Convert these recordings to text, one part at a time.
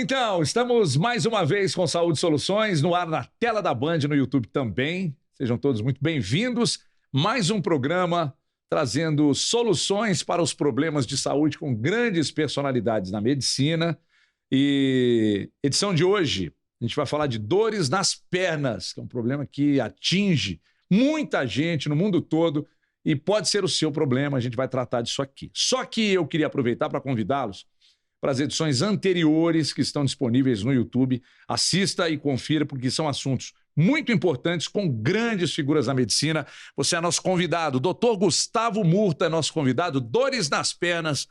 Então, estamos mais uma vez com Saúde Soluções no ar, na tela da Band, no YouTube também. Sejam todos muito bem-vindos. Mais um programa trazendo soluções para os problemas de saúde com grandes personalidades na medicina. E edição de hoje, a gente vai falar de dores nas pernas, que é um problema que atinge muita gente no mundo todo e pode ser o seu problema. A gente vai tratar disso aqui. Só que eu queria aproveitar para convidá-los para as edições anteriores que estão disponíveis no YouTube. Assista e confira, porque são assuntos muito importantes com grandes figuras da medicina. Você é nosso convidado. Dr. Gustavo Murta é nosso convidado. Dores nas pernas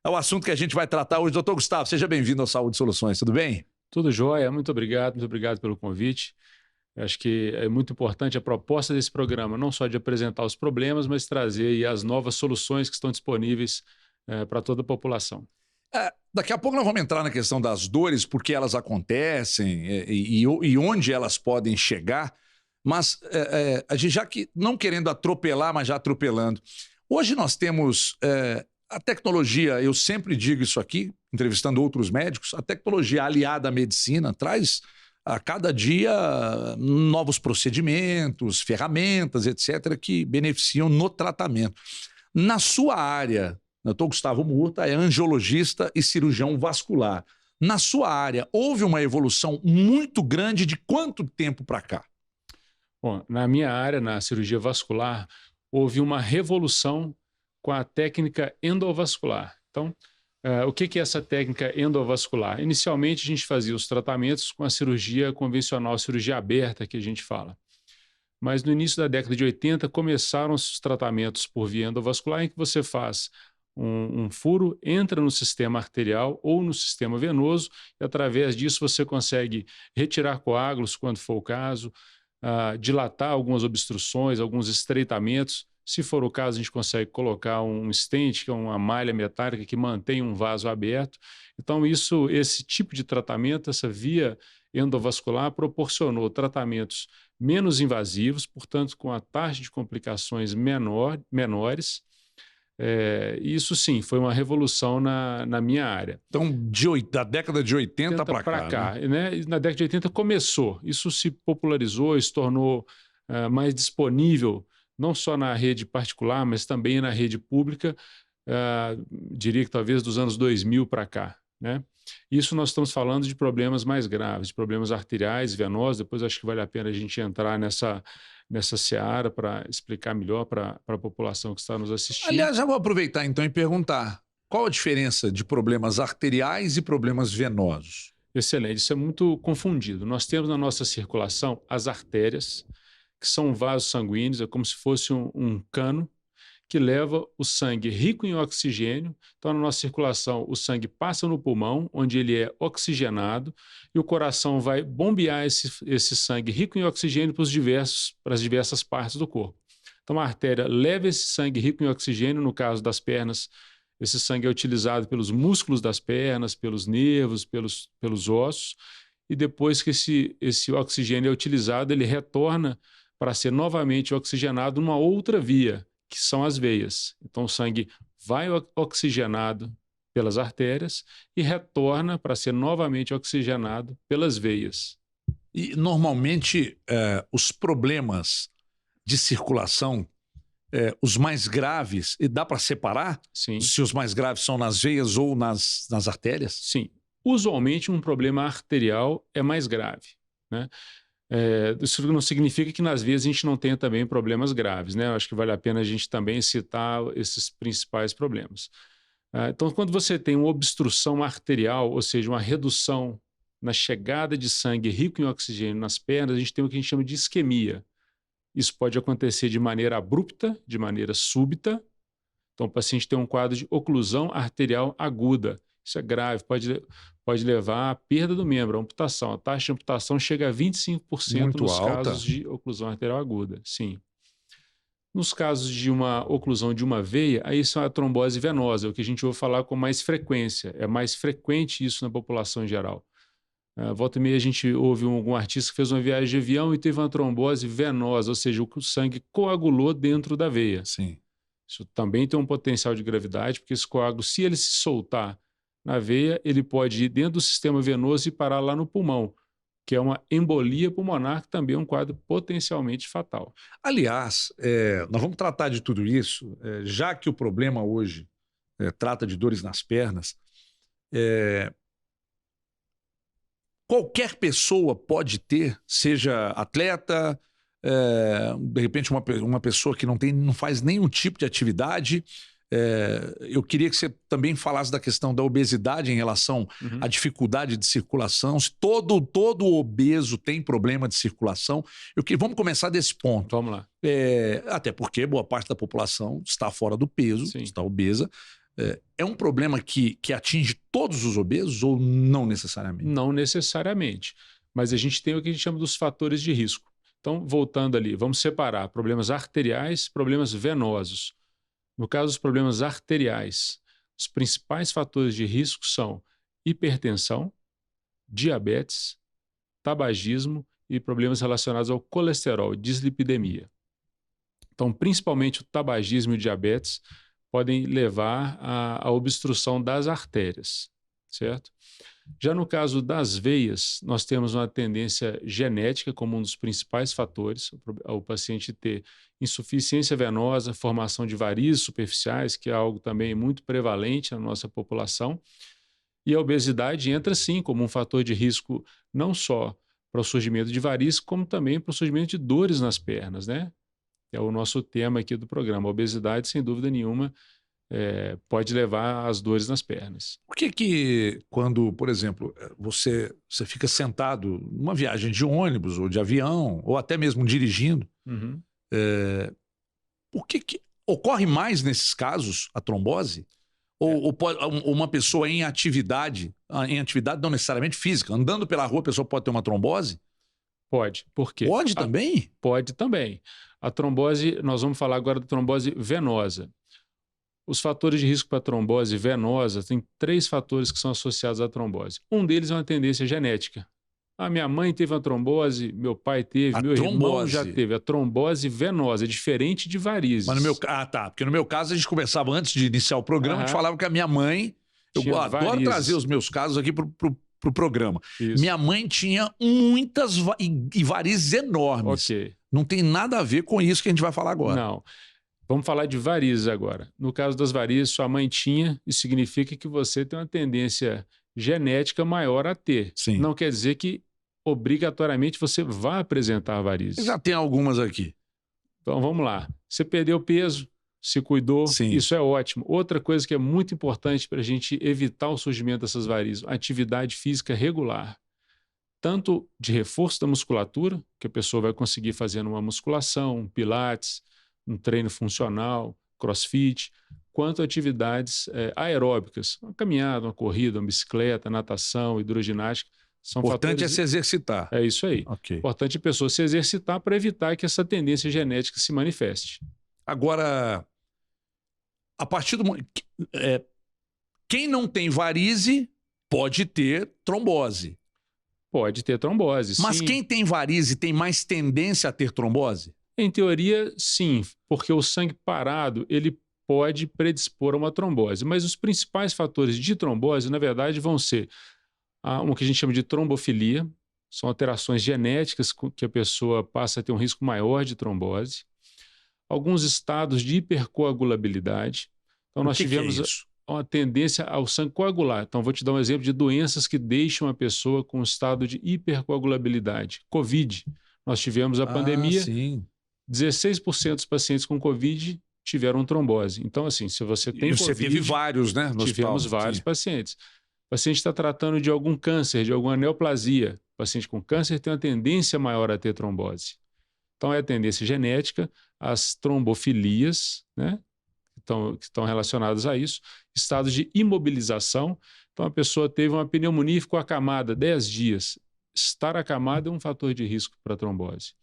é o assunto que a gente vai tratar hoje. Dr. Gustavo, seja bem-vindo ao Saúde Soluções. Tudo bem? Tudo jóia. Muito obrigado pelo convite. Eu acho que é muito importante a proposta desse programa, não só de apresentar os problemas, mas trazer aí as novas soluções que estão disponíveis para toda a população. Daqui a pouco nós vamos entrar na questão das dores, porque elas acontecem e onde elas podem chegar, mas a gente já que não querendo atropelar, mas já atropelando. Hoje nós temos a tecnologia, eu sempre digo isso aqui, entrevistando outros médicos, a tecnologia aliada à medicina traz a cada dia novos procedimentos, ferramentas, etc., que beneficiam no tratamento. Na sua área, o Dr. Gustavo Murta é angiologista e cirurgião vascular. Na sua área, houve uma evolução muito grande de quanto tempo para cá? Bom, na minha área, na cirurgia vascular, houve uma revolução com a técnica endovascular. Então, o que é essa técnica endovascular? Inicialmente, a gente fazia os tratamentos com a cirurgia convencional, cirurgia aberta, que a gente fala. Mas no início da década de 80, começaram os tratamentos por via endovascular, em que você faz um furo, entra no sistema arterial ou no sistema venoso, e através disso você consegue retirar coágulos, quando for o caso, dilatar algumas obstruções, alguns estreitamentos. Se for o caso, a gente consegue colocar um stent, que é uma malha metálica que mantém um vaso aberto. Então, esse tipo de tratamento, essa via endovascular, proporcionou tratamentos menos invasivos, portanto, com a taxa de complicações menores. Isso sim, foi uma revolução na minha área. Então, da década de 80 para cá. Né? Na década de 80 começou, isso se popularizou, se tornou mais disponível, não só na rede particular, mas também na rede pública, diria que talvez dos anos 2000 para cá. Né? Isso nós estamos falando de problemas mais graves, de problemas arteriais, venosos. Depois acho que vale a pena a gente entrar nessa seara para explicar melhor para a população que está nos assistindo. Aliás, já vou aproveitar então e perguntar, qual a diferença de problemas arteriais e problemas venosos? Excelente, isso é muito confundido. Nós temos na nossa circulação as artérias, que são vasos sanguíneos, é como se fosse um cano que leva o sangue rico em oxigênio. Então, na nossa circulação, o sangue passa no pulmão, onde ele é oxigenado, e o coração vai bombear esse sangue rico em oxigênio para as diversas partes do corpo. Então, a artéria leva esse sangue rico em oxigênio. No caso das pernas, esse sangue é utilizado pelos músculos das pernas, pelos nervos, pelos ossos, e depois que esse oxigênio é utilizado, ele retorna para ser novamente oxigenado numa outra via, que são as veias. Então, o sangue vai oxigenado pelas artérias e retorna para ser novamente oxigenado pelas veias. E, normalmente, os problemas de circulação, os mais graves, e dá para separar? Sim. Se os mais graves são nas veias ou nas artérias? Sim. Usualmente, um problema arterial é mais grave, né? Isso não significa que nas veias a gente não tenha também problemas graves, né? Eu acho que vale a pena a gente também citar esses principais problemas. Então, quando você tem uma obstrução arterial, ou seja, uma redução na chegada de sangue rico em oxigênio nas pernas, a gente tem o que a gente chama de isquemia. Isso pode acontecer de maneira abrupta, de maneira súbita. Então, o paciente tem um quadro de oclusão arterial aguda. Isso é grave, pode levar à perda do membro, à amputação. A taxa de amputação chega a 25% Muito nos alta. casos de oclusão arterial aguda. Sim. Nos casos de uma oclusão de uma veia, aí isso é a trombose venosa, o que a gente ouve falar com mais frequência. É mais frequente isso na população em geral. Volta e meia a gente ouve algum artista que fez uma viagem de avião e teve uma trombose venosa, ou seja, o sangue coagulou dentro da veia. Sim. Isso também tem um potencial de gravidade, porque esse coágulo, se ele se soltar na veia, ele pode ir dentro do sistema venoso e parar lá no pulmão, que é uma embolia pulmonar, que também é um quadro potencialmente fatal. Aliás, nós vamos tratar de tudo isso, já que o problema hoje trata de dores nas pernas. Qualquer pessoa pode ter, seja atleta, de repente uma pessoa que não faz nenhum tipo de atividade. Eu queria que você também falasse da questão da obesidade em relação à dificuldade de circulação. Se todo obeso tem problema de circulação. Vamos começar desse ponto. Vamos lá. Até porque boa parte da população está fora do peso, Sim. está obesa. É um problema que atinge todos os obesos ou não necessariamente? Não necessariamente. Mas a gente tem o que a gente chama dos fatores de risco. Então, voltando ali, vamos separar problemas arteriais, problemas venosos. No caso dos problemas arteriais, os principais fatores de risco são hipertensão, diabetes, tabagismo e problemas relacionados ao colesterol, dislipidemia. Então, principalmente o tabagismo e o diabetes podem levar à obstrução das artérias, certo? Já no caso das veias, nós temos uma tendência genética como um dos principais fatores, o paciente ter insuficiência venosa, formação de varizes superficiais, que é algo também muito prevalente na nossa população, e a obesidade entra sim como um fator de risco não só para o surgimento de varizes, como também para o surgimento de dores nas pernas, né? É o nosso tema aqui do programa. A obesidade, sem dúvida nenhuma, pode levar às dores nas pernas. Por que quando, por exemplo, você fica sentado numa viagem de ônibus ou de avião, ou até mesmo dirigindo, por que ocorre mais nesses casos a trombose? Ou uma pessoa em atividade não necessariamente física, andando pela rua, a pessoa pode ter uma trombose? Pode. Por quê? Pode também? Pode também. A trombose, nós vamos falar agora da trombose venosa. Os fatores de risco para a trombose venosa, tem 3 fatores que são associados à trombose. Um deles é uma tendência genética. A minha mãe teve uma trombose, meu pai teve, meu irmão já teve. A trombose venosa, é diferente de varizes. Mas porque no meu caso a gente conversava antes de iniciar o programa, a gente falava que a minha mãe, eu adoro trazer os meus casos aqui pro programa. Isso. Minha mãe tinha muitas varizes enormes. Ok. Não tem nada a ver com isso que a gente vai falar agora. Não. Vamos falar de varizes agora. No caso das varizes, sua mãe tinha, isso significa que você tem uma tendência genética maior a ter. Sim. Não quer dizer que obrigatoriamente você vai apresentar varizes. Eu já tenho algumas aqui. Então vamos lá. Você perdeu peso, se cuidou, Sim. Isso é ótimo. Outra coisa que é muito importante para a gente evitar o surgimento dessas varizes, atividade física regular. Tanto de reforço da musculatura, que a pessoa vai conseguir fazer uma musculação, um pilates, um treino funcional, crossfit, quanto atividades aeróbicas, uma caminhada, uma corrida, uma bicicleta, natação, hidroginástica. Importante é se exercitar. É isso aí. Okay. Importante a pessoa se exercitar para evitar que essa tendência genética se manifeste. Agora, a partir do momento... quem não tem varize pode ter trombose. Pode ter trombose, Mas sim. Quem tem varize tem mais tendência a ter trombose? Em teoria, sim, porque o sangue parado, ele pode predispor a uma trombose. Mas os principais fatores de trombose, na verdade, vão ser o que a gente chama de trombofilia, são alterações genéticas que a pessoa passa a ter um risco maior de trombose. Alguns estados de hipercoagulabilidade. Então, nós tivemos uma tendência ao sangue coagular. Então, vou te dar um exemplo de doenças que deixam a pessoa com um estado de hipercoagulabilidade. Covid. Nós tivemos a pandemia. Sim. 16% dos pacientes com Covid tiveram trombose. Então, assim, se você tem Covid... Você teve vários, né? No tivemos hospital. Vários pacientes. O paciente está tratando de algum câncer, de alguma neoplasia. O paciente com câncer tem uma tendência maior a ter trombose. Então, é a tendência genética, as trombofilias, né? Que estão relacionadas a isso, estados de imobilização. Então, a pessoa teve uma pneumonia e ficou acamada 10 dias. Estar acamada é um fator de risco para trombose.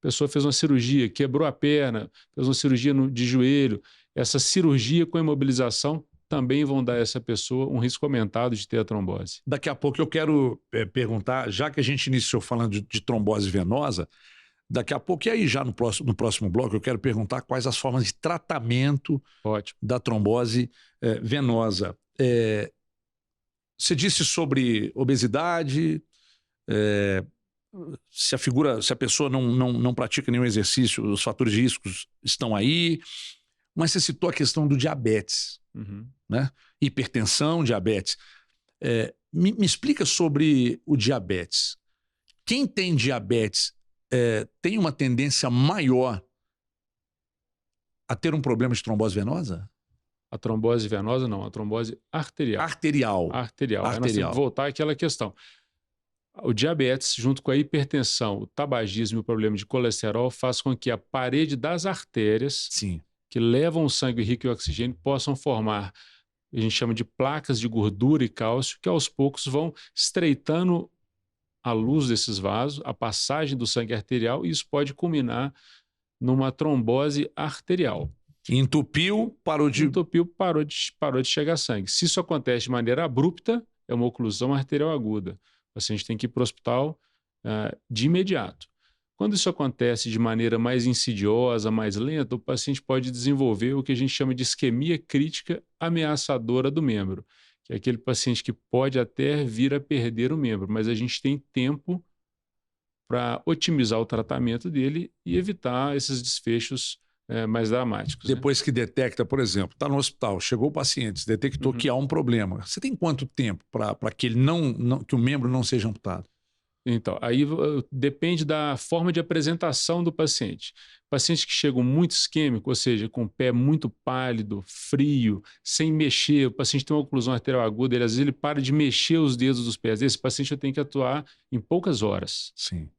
A pessoa fez uma cirurgia, quebrou a perna, fez uma cirurgia de joelho. Essa cirurgia com imobilização também vão dar a essa pessoa um risco aumentado de ter a trombose. Daqui a pouco eu quero perguntar, já que a gente iniciou falando de trombose venosa, daqui a pouco, e aí já no próximo bloco, eu quero perguntar quais as formas de tratamento da trombose venosa. Você disse sobre obesidade, se a pessoa não pratica nenhum exercício, os fatores de riscos estão aí, mas você citou a questão do diabetes, né? Hipertensão, diabetes. Me explica sobre o diabetes. Quem tem diabetes tem uma tendência maior a ter um problema de trombose venosa? A trombose venosa não, a trombose arterial. Arterial. Aí nós temos que voltar àquela questão. O diabetes, junto com a hipertensão, o tabagismo e o problema de colesterol, faz com que a parede das artérias, Sim, que levam o sangue rico em oxigênio, possam formar, a gente chama de placas de gordura e cálcio, que aos poucos vão estreitando a luz desses vasos, a passagem do sangue arterial, e isso pode culminar numa trombose arterial. Entupiu, parou de chegar sangue. Se isso acontece de maneira abrupta, é uma oclusão arterial aguda. O paciente tem que ir para o hospital de imediato. Quando isso acontece de maneira mais insidiosa, mais lenta, o paciente pode desenvolver o que a gente chama de isquemia crítica ameaçadora do membro, que é aquele paciente que pode até vir a perder o membro, mas a gente tem tempo para otimizar o tratamento dele e evitar esses desfechos mais dramáticos. Depois que detecta, por exemplo, está no hospital, chegou o paciente, detectou que há um problema. Você tem quanto tempo para que que o membro não seja amputado? Então, aí depende da forma de apresentação do paciente. Pacientes que chegam muito isquêmico, ou seja, com o pé muito pálido, frio, sem mexer, o paciente tem uma oclusão arterial aguda, às vezes ele para de mexer os dedos dos pés. Esse paciente eu tenho que atuar em poucas horas. Sim.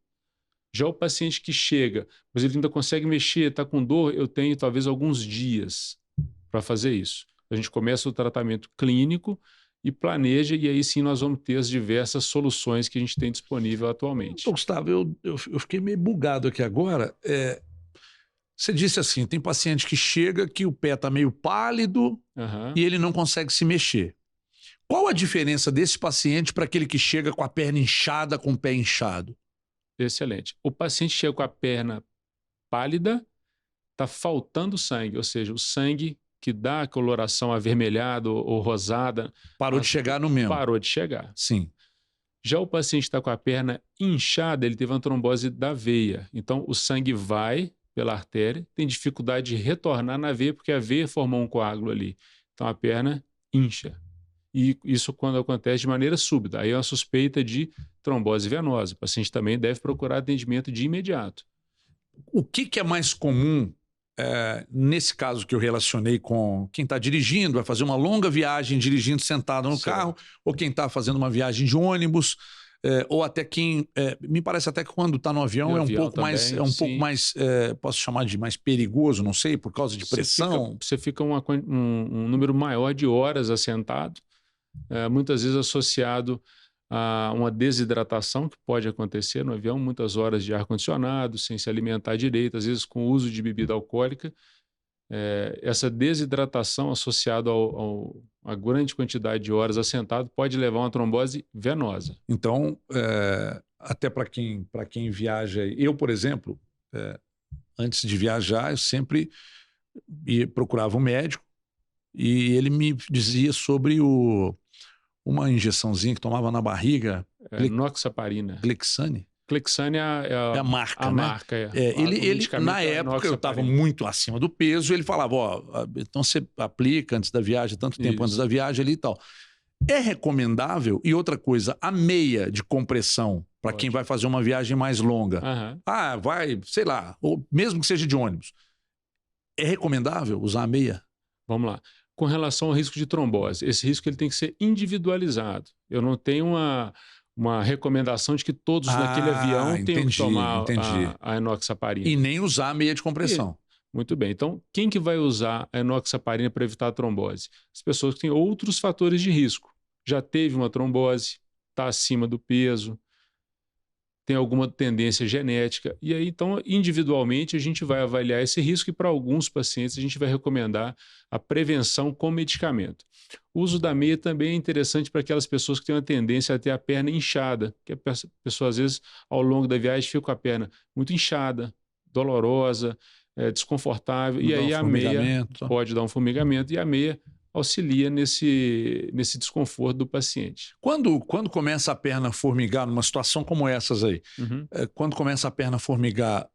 Já o paciente que chega, mas ele ainda consegue mexer, está com dor, eu tenho talvez alguns dias para fazer isso. A gente começa o tratamento clínico e planeja, e aí sim nós vamos ter as diversas soluções que a gente tem disponível atualmente. Então, Gustavo, eu fiquei meio bugado aqui agora. Você disse assim, tem paciente que chega que o pé está meio pálido e ele não consegue se mexer. Qual a diferença desse paciente para aquele que chega com a perna inchada, com o pé inchado? Excelente. O paciente chega com a perna pálida, está faltando sangue, ou seja, o sangue que dá a coloração avermelhada ou rosada. Parou de chegar no membro. Parou de chegar. Sim. Já o paciente está com a perna inchada, ele teve uma trombose da veia. Então, o sangue vai pela artéria, tem dificuldade de retornar na veia, porque a veia formou um coágulo ali. Então, a perna incha. E isso quando acontece de maneira súbita. Aí é uma suspeita de trombose venosa. O paciente também deve procurar atendimento de imediato. O que é mais comum nesse caso que eu relacionei com quem está dirigindo, vai fazer uma longa viagem dirigindo sentado no carro, ou quem está fazendo uma viagem de ônibus, ou até quem... me parece até que quando está no avião é um pouco também, mais, posso chamar de mais perigoso, não sei, por causa de pressão. Você fica um número maior de horas assentado, muitas vezes associado a uma desidratação que pode acontecer no avião, muitas horas de ar-condicionado, sem se alimentar direito, às vezes com o uso de bebida alcoólica. Essa desidratação associada a grande quantidade de horas assentado pode levar a uma trombose venosa. Então, até para quem viaja, eu, por exemplo, antes de viajar, eu sempre procurava um médico e ele me dizia sobre uma injeçãozinha que tomava na barriga. Noxaparina. Clexane? Clexane é a marca, né? Marca, ele na época, eu estava muito acima do peso, ele falava, então você aplica antes da viagem, tanto tempo antes da viagem ali e tal. É recomendável? E outra coisa, a meia de compressão, para quem vai fazer uma viagem mais longa, vai, sei lá, ou mesmo que seja de ônibus, é recomendável usar a meia? Vamos lá. Com relação ao risco de trombose, esse risco ele tem que ser individualizado. Eu não tenho uma recomendação de que todos naquele avião tenham que tomar a enoxaparina. E nem usar a meia de compressão. Muito bem. Então, quem que vai usar a enoxaparina para evitar a trombose? As pessoas que têm outros fatores de risco. Já teve uma trombose, está acima do peso, tem alguma tendência genética. E aí, então, individualmente, a gente vai avaliar esse risco e para alguns pacientes a gente vai recomendar a prevenção com medicamento. O uso da meia também é interessante para aquelas pessoas que têm uma tendência a ter a perna inchada, que a pessoa, às vezes, ao longo da viagem, fica com a perna muito inchada, dolorosa, desconfortável, e aí a meia pode dar um formigamento, e a meia auxilia nesse desconforto do paciente. Quando começa a perna a formigar, numa situação como essas aí, Uhum. quando começa a perna a formigar,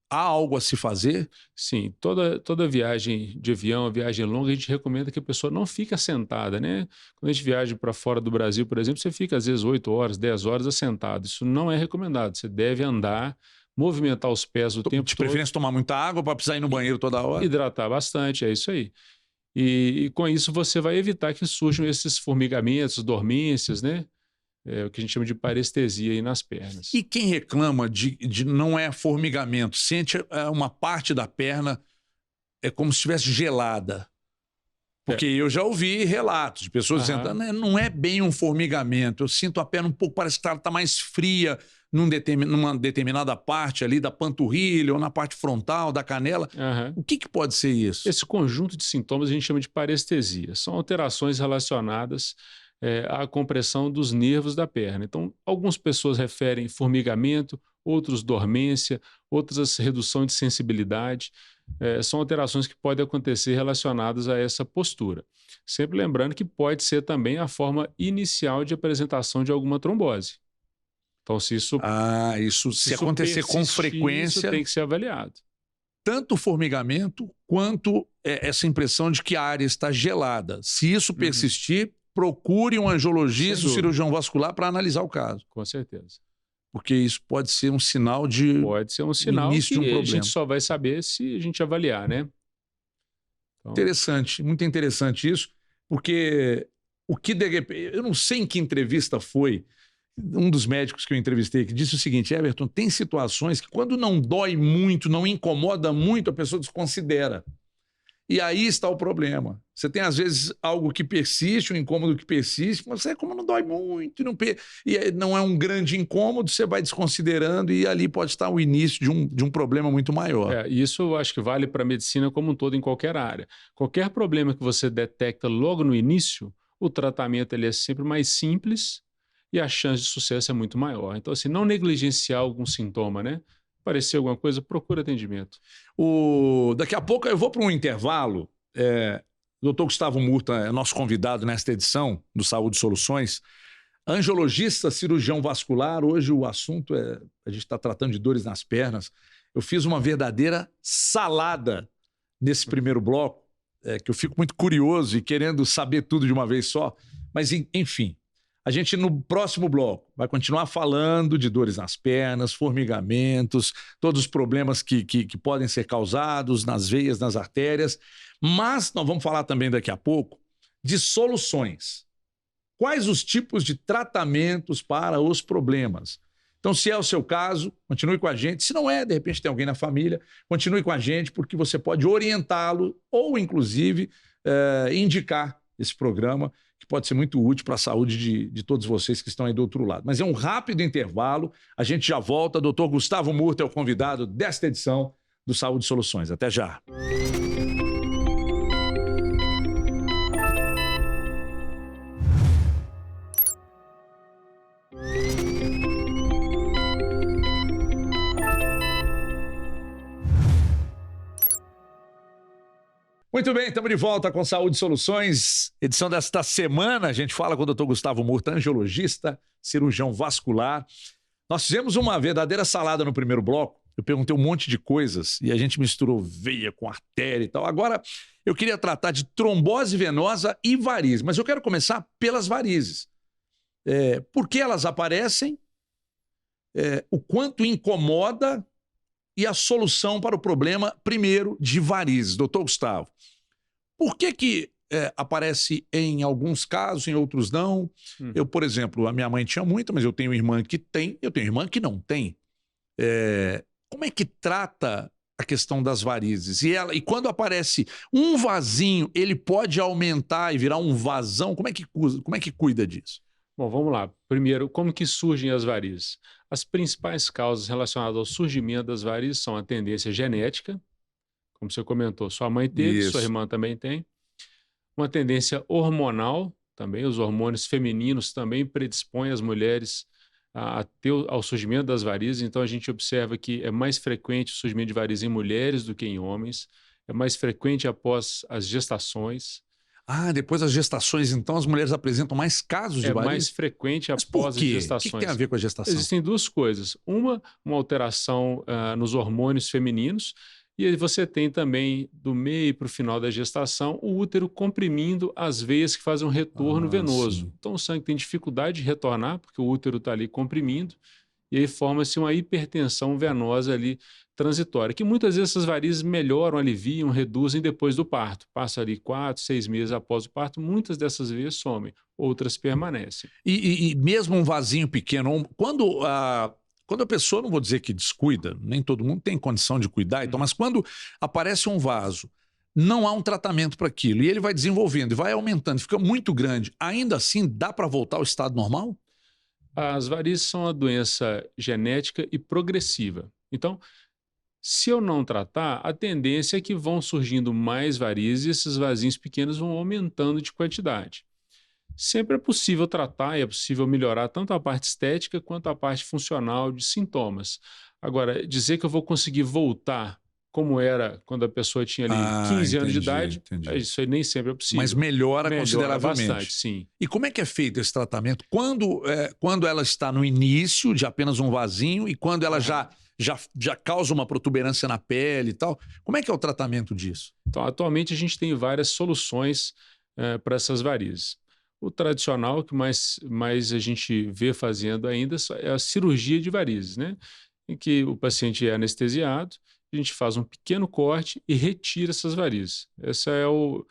há algo a se fazer? Sim, toda viagem de avião, viagem longa, a gente recomenda que a pessoa não fique assentada, né? Quando a gente viaja para fora do Brasil, por exemplo, você fica às vezes 8 horas, 10 horas assentado. Isso não é recomendado. Você deve andar, movimentar os pés o tempo De todo, preferência tomar muita água para precisar ir no banheiro toda hora? hidratar bastante, é isso aí. E com isso você vai evitar que surjam esses formigamentos, dormências, né? O que a gente chama de parestesia aí nas pernas. E quem reclama de não é formigamento, sente uma parte da perna é como se estivesse gelada. Porque eu já ouvi relatos de pessoas dizendo, não é bem um formigamento, eu sinto a perna um pouco, parece que está mais fria numa determinada parte ali da panturrilha ou na parte frontal, da canela. O que pode ser isso? Esse conjunto de sintomas a gente chama de parestesia. São alterações relacionadas à compressão dos nervos da perna. Então, algumas pessoas referem formigamento, outros dormência, outras redução de sensibilidade. São alterações que podem acontecer relacionadas a essa postura. Sempre lembrando que pode ser também a forma inicial de apresentação de alguma trombose. Então, se isso se acontecer com frequência, isso tem que ser avaliado. Tanto o formigamento quanto essa impressão de que a área está gelada. Se isso persistir, procure um angiologista, um cirurgião vascular para analisar o caso. Com certeza. Porque isso pode ser um sinal de início de um problema. A gente só vai saber se a gente avaliar, né? Então... Interessante, muito interessante isso, porque eu não sei em que entrevista foi, um dos médicos que eu entrevistei que disse o seguinte: Everton, tem situações que quando não dói muito, não incomoda muito, a pessoa desconsidera. E aí está o problema. Você tem, às vezes, algo que persiste, um incômodo que persiste, mas como não dói muito, e não é um grande incômodo, você vai desconsiderando e ali pode estar o início de um problema muito maior. Isso eu acho que vale para a medicina como um todo, em qualquer área. Qualquer problema que você detecta logo no início, o tratamento ele é sempre mais simples e a chance de sucesso é muito maior. Então, assim, não negligenciar algum sintoma, né? Aparecer alguma coisa, procura atendimento. Daqui a pouco eu vou para um intervalo. O Dr. Gustavo Murta é nosso convidado nesta edição do Saúde Soluções. Angiologista, cirurgião vascular. Hoje o assunto a gente está tratando de dores nas pernas. Eu fiz uma verdadeira salada nesse primeiro bloco, que eu fico muito curioso e querendo saber tudo de uma vez só. Mas, enfim, a gente no próximo bloco vai continuar falando de dores nas pernas, formigamentos, todos os problemas que podem ser causados nas veias, nas artérias, mas nós vamos falar também daqui a pouco de soluções. Quais os tipos de tratamentos para os problemas? Então, se é o seu caso, continue com a gente. Se não é, de repente tem alguém na família, continue com a gente, porque você pode orientá-lo ou, inclusive, indicar esse programa, que pode ser muito útil para a saúde de todos vocês que estão aí do outro lado. Mas é um rápido intervalo, a gente já volta. Dr. Gustavo Murta é o convidado desta edição do Saúde Soluções. Até já. Muito bem, estamos de volta com Saúde Soluções. Edição desta semana, a gente fala com o Dr. Gustavo Murta, angiologista, cirurgião vascular. Nós fizemos uma verdadeira salada no primeiro bloco. Eu perguntei um monte de coisas e a gente misturou veia com artéria e tal. Agora, eu queria tratar de trombose venosa e varizes, mas eu quero começar pelas varizes. Por que elas aparecem, o quanto incomoda e a solução para o problema, primeiro, de varizes. Doutor Gustavo, por que aparece em alguns casos, em outros não? Eu, por exemplo, a minha mãe tinha muita, mas eu tenho irmã que tem, eu tenho irmã que não tem. Como é que trata a questão das varizes? E quando aparece um vasinho, ele pode aumentar e virar um vazão? Como é que cuida disso? Bom, vamos lá. Primeiro, como que surgem as varizes? As principais causas relacionadas ao surgimento das varizes são a tendência genética, como você comentou, sua mãe teve, sua irmã também tem. Uma tendência hormonal, também os hormônios femininos também predispõem as mulheres ao surgimento das varizes, então a gente observa que é mais frequente o surgimento de varizes em mulheres do que em homens, é mais frequente após as gestações. Ah, depois das gestações, então, as mulheres apresentam mais casos de É varizes? mais frequente Mas por após as quê? O que tem a gestações. ver com a gestação? Existem duas coisas. Uma alteração nos hormônios femininos, e aí você tem também, do meio para o final da gestação, o útero comprimindo as veias que fazem um retorno Ah, venoso. sim. Então o sangue tem dificuldade de retornar, porque o útero está ali comprimindo, e aí forma-se uma hipertensão venosa ali transitória, que muitas vezes essas varizes melhoram, aliviam, reduzem depois do parto. Passa ali 4, 6 meses após o parto, muitas dessas veias somem, outras permanecem. E mesmo um vasinho pequeno, quando a pessoa, não vou dizer que descuida, nem todo mundo tem condição de cuidar, então, mas quando aparece um vaso, não há um tratamento para aquilo, e ele vai desenvolvendo e vai aumentando, fica muito grande, ainda assim dá para voltar ao estado normal? As varizes são uma doença genética e progressiva. Então, se eu não tratar, a tendência é que vão surgindo mais varizes e esses vasinhos pequenos vão aumentando de quantidade. Sempre é possível tratar e é possível melhorar tanto a parte estética quanto a parte funcional de sintomas. Agora, dizer que eu vou conseguir voltar como era quando a pessoa tinha ali Ah, 15 anos de entendi, idade, entendi. isso aí nem sempre é Mas possível. melhora Melhora bastante, consideravelmente. sim. E como é que é feito esse tratamento? Quando ela está no início de apenas um vasinho e quando ela já causa uma protuberância na pele e tal, como é que é o tratamento disso? Então, atualmente a gente tem várias soluções para essas varizes. O tradicional que mais a gente vê fazendo ainda é a cirurgia de varizes, né? Em que o paciente é anestesiado, a gente faz um pequeno corte e retira essas varizes. Esse é o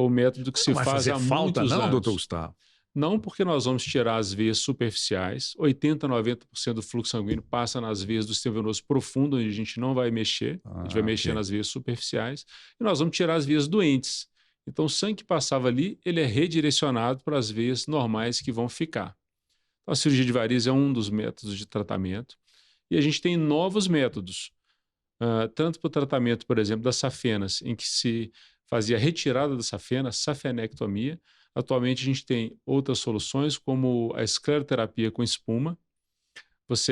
método que Não se vai faz fazer há falta, muitos não, doutor anos. Gustavo? Não porque nós vamos tirar as veias superficiais, 80, 90% do fluxo sanguíneo passa nas veias do sistema venoso profundo, onde a gente não vai mexer, a gente vai mexer Ok. nas veias superficiais, e nós vamos tirar as veias doentes. Então, o sangue que passava ali, ele é redirecionado para as veias normais que vão ficar. Então, a cirurgia de varizes é um dos métodos de tratamento, e a gente tem novos métodos, tanto para o tratamento, por exemplo, das safenas, em que se fazia a retirada da safena, safenectomia. Atualmente a gente tem outras soluções, como a escleroterapia com espuma.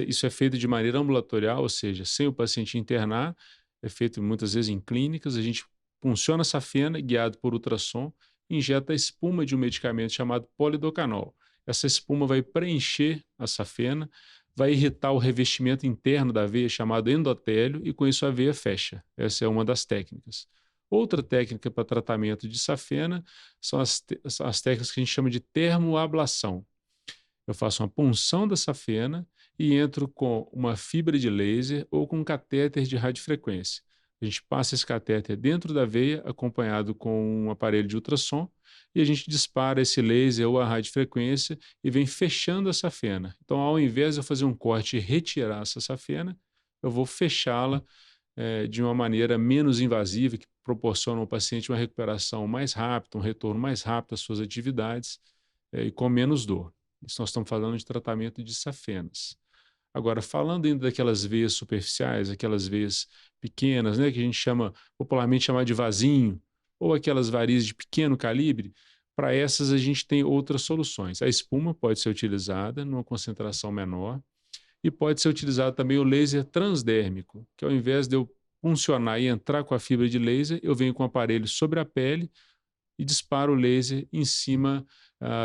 Isso é feito de maneira ambulatorial, ou seja, sem o paciente internar, é feito muitas vezes em clínicas. A gente punciona a safena, guiado por ultrassom, e injeta a espuma de um medicamento chamado polidocanol. Essa espuma vai preencher a safena, vai irritar o revestimento interno da veia, chamado endotélio, e com isso a veia fecha. Essa é uma das técnicas. Outra técnica para tratamento de safena são as técnicas que a gente chama de termoablação. Eu faço uma punção da safena e entro com uma fibra de laser ou com um catéter de radiofrequência. A gente passa esse catéter dentro da veia, acompanhado com um aparelho de ultrassom, e a gente dispara esse laser ou a radiofrequência e vem fechando a safena. Então, ao invés de eu fazer um corte e retirar essa safena, eu vou fechá-la de uma maneira menos invasiva, que proporciona ao paciente uma recuperação mais rápida, um retorno mais rápido às suas atividades e com menos dor. Isso nós estamos falando de tratamento de safenas. Agora, falando ainda daquelas veias superficiais, aquelas veias pequenas, né, que a gente popularmente chama de vasinho, ou aquelas varizes de pequeno calibre, para essas a gente tem outras soluções. A espuma pode ser utilizada numa concentração menor e pode ser utilizado também o laser transdérmico, que ao invés de eu puncionar e entrar com a fibra de laser, eu venho com o aparelho sobre a pele e disparo o laser em cima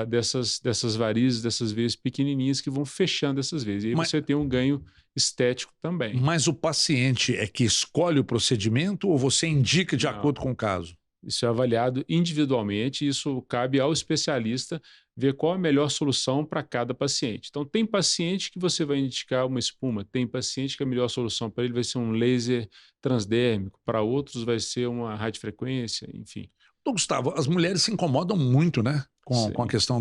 dessas varizes, dessas veias pequenininhas que vão fechando essas veias. E aí Mas, você tem um ganho estético também. mas o paciente é que escolhe o procedimento ou você indica de Não, acordo com o caso? isso é avaliado individualmente e isso cabe ao especialista ver qual a melhor solução para cada paciente. Então, tem paciente que você vai indicar uma espuma, tem paciente que a melhor solução para ele vai ser um laser transdérmico, para outros vai ser uma radiofrequência, enfim. Então, Gustavo, as mulheres se incomodam muito, né? Com a Sim. questão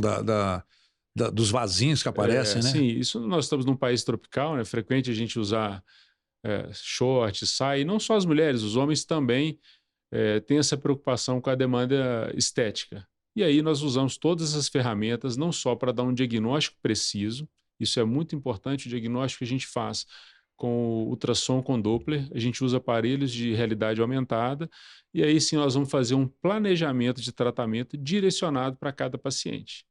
dos vasinhos que aparecem, né? Sim, isso nós estamos num país tropical, né? É frequente a gente usar short, saia, e não só as mulheres, os homens também têm essa preocupação com a demanda estética. E aí nós usamos todas essas ferramentas, não só para dar um diagnóstico preciso, isso é muito importante, o diagnóstico que a gente faz com o ultrassom com Doppler, a gente usa aparelhos de realidade aumentada, e aí sim nós vamos fazer um planejamento de tratamento direcionado para cada paciente.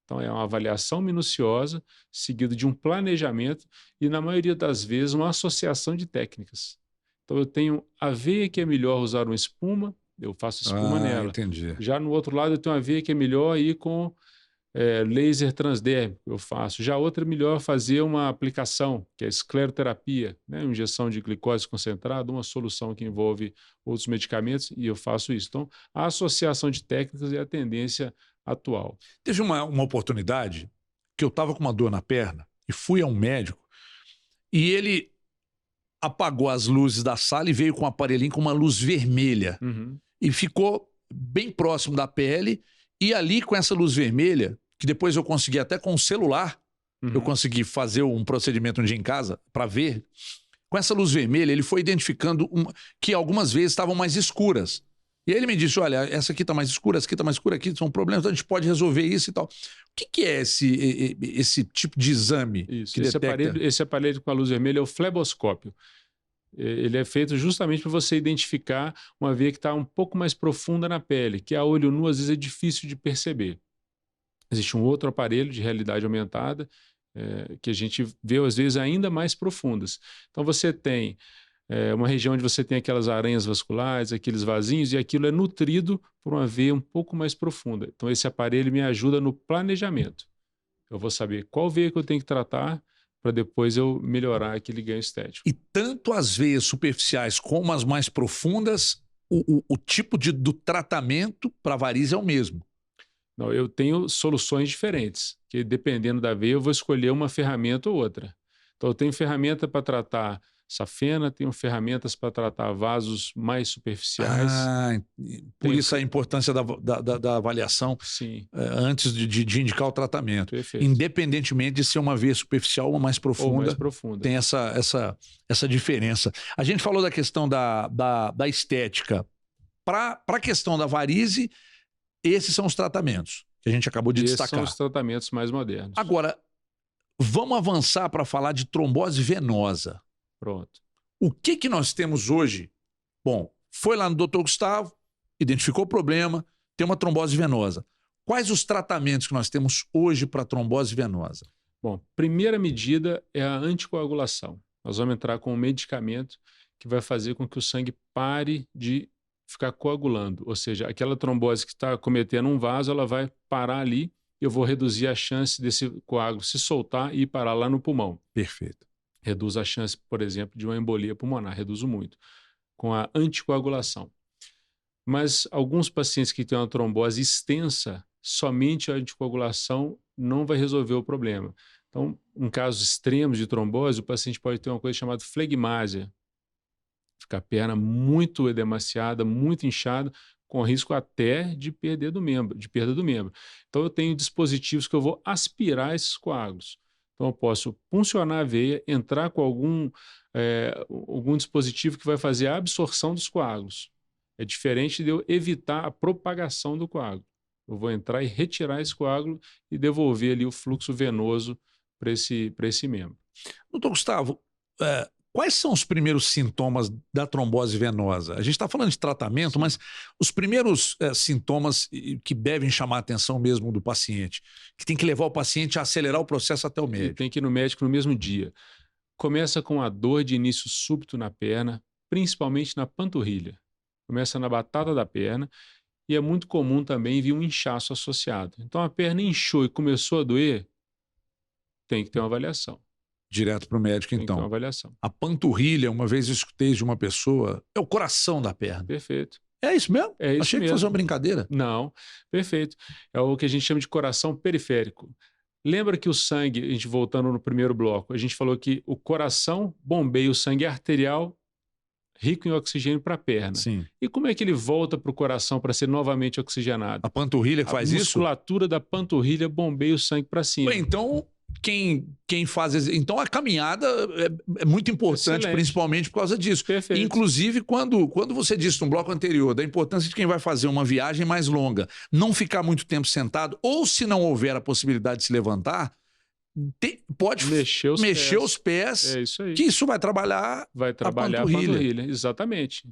Então, é uma avaliação minuciosa, seguido de um planejamento e, na maioria das vezes, uma associação de técnicas. Então, eu tenho a veia que é melhor usar uma espuma, eu faço espuma nela. Entendi. Já no outro lado eu tenho uma veia que é melhor ir com laser transdérmico, eu faço. Já outra é melhor fazer uma aplicação, que é a escleroterapia, né? Injeção de glicose concentrada, uma solução que envolve outros medicamentos, e eu faço isso. Então, a associação de técnicas é a tendência atual. Teve uma oportunidade que eu estava com uma dor na perna e fui a um médico e ele apagou as luzes da sala e veio com um aparelhinho com uma luz vermelha. Uhum. E ficou bem próximo da pele, e ali com essa luz vermelha, que depois eu consegui até com o celular, eu consegui fazer um procedimento um dia em casa para ver. Com essa luz vermelha, ele foi identificando que algumas vezes estavam mais escuras. E aí ele me disse, olha, essa aqui está mais escura, essa aqui está mais escura, aqui são problemas, então a gente pode resolver isso e tal. O que é esse tipo de exame que detecta? Esse aparelho com a luz vermelha é o fleboscópio. Ele é feito justamente para você identificar uma veia que está um pouco mais profunda na pele, que a olho nu às vezes é difícil de perceber. Existe um outro aparelho de realidade aumentada que a gente vê às vezes ainda mais profundas. Então você tem uma região onde você tem aquelas aranhas vasculares, aqueles vasinhos, e aquilo é nutrido por uma veia um pouco mais profunda. Então esse aparelho me ajuda no planejamento. Eu vou saber qual veia que eu tenho que tratar para depois eu melhorar aquele ganho estético. E tanto as veias superficiais como as mais profundas, o tipo do tratamento para varizes é o mesmo. Não, eu tenho soluções diferentes, que dependendo da veia eu vou escolher uma ferramenta ou outra. Então eu tenho ferramenta para tratar safena, tenho ferramentas para tratar vasos mais superficiais. Por isso a importância da avaliação. Sim. Antes de indicar o tratamento. Perfeito. Independentemente de ser uma veia superficial ou mais profunda, tem essa diferença. A gente falou da questão da estética. Para a questão da varize, esses são os tratamentos que a gente acabou de destacar. Esses são os tratamentos mais modernos. Agora, vamos avançar para falar de trombose venosa. Pronto. O que nós temos hoje? Bom, foi lá no Dr. Gustavo, identificou o problema, tem uma trombose venosa. Quais os tratamentos que nós temos hoje para trombose venosa? Bom, primeira medida é a anticoagulação. Nós vamos entrar com um medicamento que vai fazer com que o sangue pare de ficar coagulando. Ou seja, aquela trombose que está cometendo um vaso, ela vai parar ali, eu vou reduzir a chance desse coágulo se soltar e ir parar lá no pulmão. Perfeito. Reduz a chance, por exemplo, de uma embolia pulmonar, reduzo muito, com a anticoagulação. Mas alguns pacientes que têm uma trombose extensa, somente a anticoagulação não vai resolver o problema. Então, em casos extremos de trombose, o paciente pode ter uma coisa chamada flegmásia, ficar a perna muito edemaciada, muito inchada, com risco até de perda do membro. Então, eu tenho dispositivos que eu vou aspirar esses coágulos. Então, eu posso puncionar a veia, entrar com algum dispositivo que vai fazer a absorção dos coágulos. É diferente de eu evitar a propagação do coágulo. Eu vou entrar e retirar esse coágulo e devolver ali o fluxo venoso para esse membro. Doutor Gustavo, quais são os primeiros sintomas da trombose venosa? A gente está falando de tratamento, mas os primeiros sintomas que devem chamar a atenção mesmo do paciente, que tem que levar o paciente a acelerar o processo até o médico. E tem que ir no médico no mesmo dia. Começa com a dor de início súbito na perna, principalmente na panturrilha. Começa na batata da perna e é muito comum também vir um inchaço associado. Então a perna inchou e começou a doer, tem que ter uma avaliação. Direto para o médico, então. Tem que ter uma avaliação. A panturrilha, uma vez eu escutei de uma pessoa, é o coração da perna. Perfeito. É isso mesmo? É isso Achei mesmo. que fosse uma brincadeira. Não, perfeito. É o que a gente chama de coração periférico. Lembra que o sangue, a gente voltando no primeiro bloco, a gente falou que o coração bombeia o sangue arterial rico em oxigênio para a perna. Sim. E como é que ele volta para o coração para ser novamente oxigenado? A panturrilha que faz isso? A musculatura da panturrilha bombeia o sangue para cima. Ué, então, quem faz... Então, a caminhada é muito importante, Excelente. Principalmente por causa disso. Perfeito. Inclusive, quando você disse no bloco anterior da importância de quem vai fazer uma viagem mais longa, não ficar muito tempo sentado, ou se não houver a possibilidade de se levantar, pode mexer os pés. É isso aí. Que isso vai trabalhar a panturrilha. Exatamente.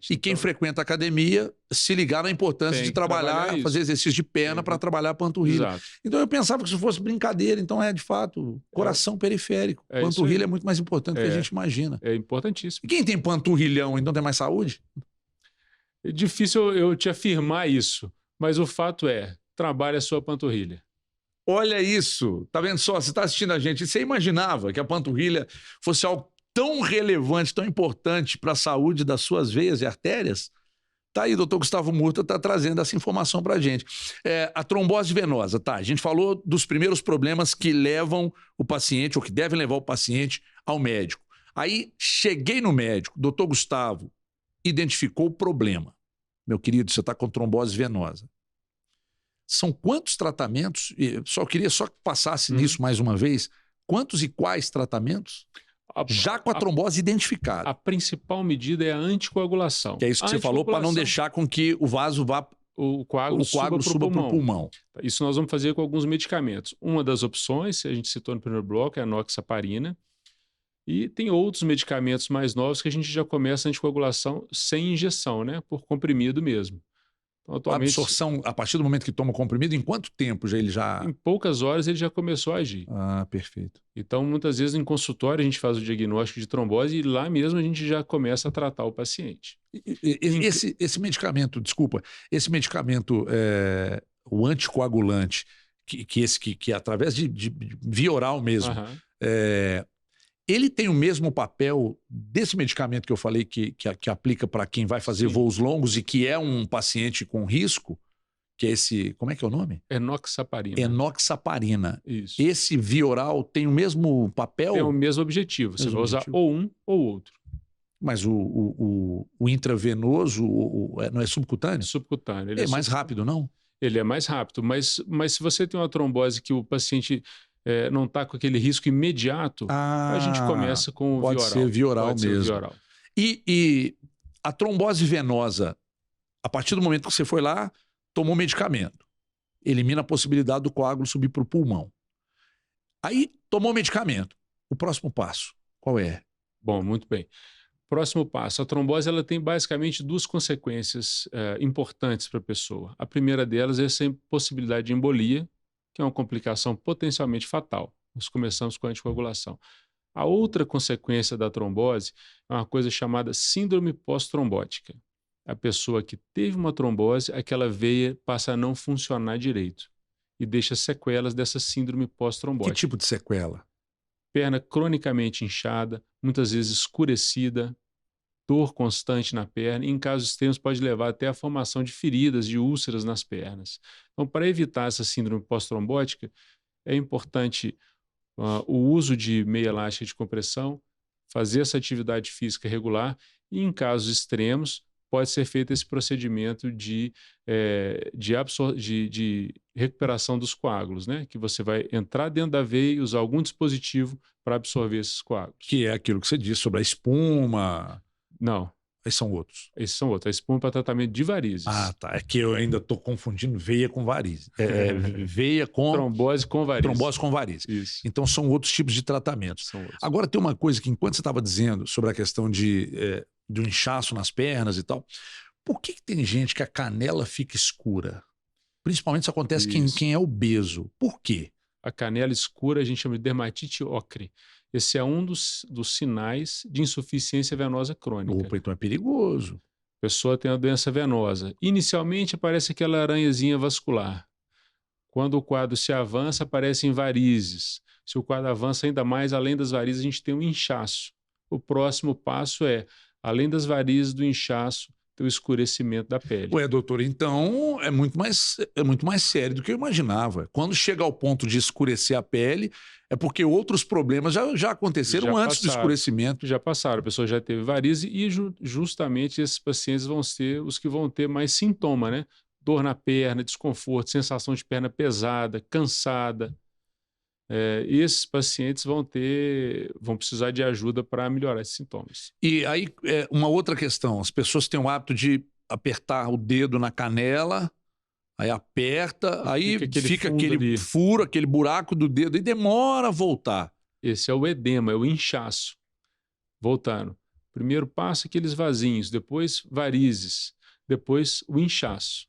E quem frequenta a academia, se ligar na importância de trabalhar, fazer exercício de perna para trabalhar a panturrilha. Exato. Então eu pensava que isso fosse brincadeira, então de fato, coração periférico. Panturrilha é muito mais importante do que a gente imagina. É importantíssimo. E quem tem panturrilhão, então tem mais saúde? É difícil eu te afirmar isso, mas o fato é, trabalha a sua panturrilha. Olha isso, tá vendo só? Você está assistindo a gente. Você imaginava que a panturrilha fosse algo tão relevante, tão importante para a saúde das suas veias e artérias? Tá aí, doutor Gustavo Murta está trazendo essa informação para a gente. A trombose venosa, tá? A gente falou dos primeiros problemas que levam o paciente, ou que devem levar o paciente ao médico. Aí, cheguei no médico, doutor Gustavo identificou o problema. Meu querido, você está com trombose venosa. São quantos tratamentos? Só queria que passasse nisso mais uma vez. Quantos e quais tratamentos? Já com a trombose identificada. A principal medida é a anticoagulação. Que é isso que você falou, para não deixar com que o vaso vá... O coágulo suba para o pulmão. Isso nós vamos fazer com alguns medicamentos. Uma das opções, a gente citou no primeiro bloco, é a enoxaparina. E tem outros medicamentos mais novos que a gente já começa a anticoagulação sem injeção, né? Por comprimido mesmo. Então, atualmente, a absorção, a partir do momento que toma o comprimido, em quanto tempo ele já... Em poucas horas ele já começou a agir. Ah, perfeito. Então, muitas vezes em consultório a gente faz o diagnóstico de trombose e lá mesmo a gente já começa a tratar o paciente. Esse medicamento, desculpa, esse medicamento, o anticoagulante, que é através de via oral mesmo, ele tem o mesmo papel desse medicamento que eu falei que aplica para quem vai fazer voos longos e que é um paciente com risco, que é esse... Como é que é o nome? Enoxaparina. Enoxaparina. Isso. Esse via oral tem o mesmo papel? Tem o mesmo objetivo. Você vai usar ou um ou outro. Mas o intravenoso não é subcutâneo? Subcutâneo. Ele é mais rápido, não? Ele é mais rápido, mas se você tem uma trombose que o paciente... não está com aquele risco imediato, a gente começa com o via oral. Pode ser via oral mesmo. Via oral. E a trombose venosa, a partir do momento que você foi lá, tomou medicamento, elimina a possibilidade do coágulo subir para o pulmão. Aí, tomou medicamento. O próximo passo, qual é? Bom, muito bem. Próximo passo. A trombose ela tem basicamente duas consequências importantes para a pessoa. A primeira delas é essa possibilidade de embolia, que é uma complicação potencialmente fatal. Nós começamos com a anticoagulação. A outra consequência da trombose é uma coisa chamada síndrome pós-trombótica. A pessoa que teve uma trombose, aquela veia passa a não funcionar direito e deixa sequelas dessa síndrome pós-trombótica. Que tipo de sequela? Perna cronicamente inchada, muitas vezes escurecida, dor constante na perna, e em casos extremos pode levar até a formação de feridas, de úlceras nas pernas. Então, para evitar essa síndrome pós-trombótica, é importante o uso de meia elástica de compressão, fazer essa atividade física regular e, em casos extremos, pode ser feito esse procedimento de recuperação dos coágulos, né? Que você vai entrar dentro da veia e usar algum dispositivo para absorver esses coágulos. Que é aquilo que você disse sobre a espuma... Não. Esses são outros. Esses são outros. A espuma para tratamento de varizes. Ah, tá. É que eu ainda estou confundindo veia com varizes. Veia com... Trombose com varizes. Trombose com varizes. Isso. Então são outros tipos de tratamentos. São outros. Agora tem uma coisa que enquanto você estava dizendo sobre a questão de um inchaço nas pernas e tal, por que tem gente que a canela fica escura? Principalmente isso acontece quem é obeso. Por quê? A canela escura a gente chama de dermatite ocre. Esse é um dos sinais de insuficiência venosa crônica. Opa, então é perigoso. A pessoa tem a doença venosa. Inicialmente aparece aquela aranhazinha vascular. Quando o quadro se avança, aparecem varizes. Se o quadro avança ainda mais, além das varizes, a gente tem um inchaço. O próximo passo é, além das varizes do inchaço, o escurecimento da pele. Ué, doutor, então é muito mais sério do que eu imaginava. Quando chega ao ponto de escurecer a pele, é porque outros problemas já aconteceram antes do escurecimento. Já passaram, a pessoa já teve varize e justamente esses pacientes vão ser os que vão ter mais sintoma, né? Dor na perna, desconforto, sensação de perna pesada, cansada. E esses pacientes vão precisar de ajuda para melhorar esses sintomas. E aí, uma outra questão, as pessoas têm o hábito de apertar o dedo na canela, aí aperta, aí fica aquele furo, aquele buraco do dedo e demora a voltar. Esse é o edema, é o inchaço. Voltando. Primeiro passo, aqueles vasinhos, depois varizes, depois o inchaço.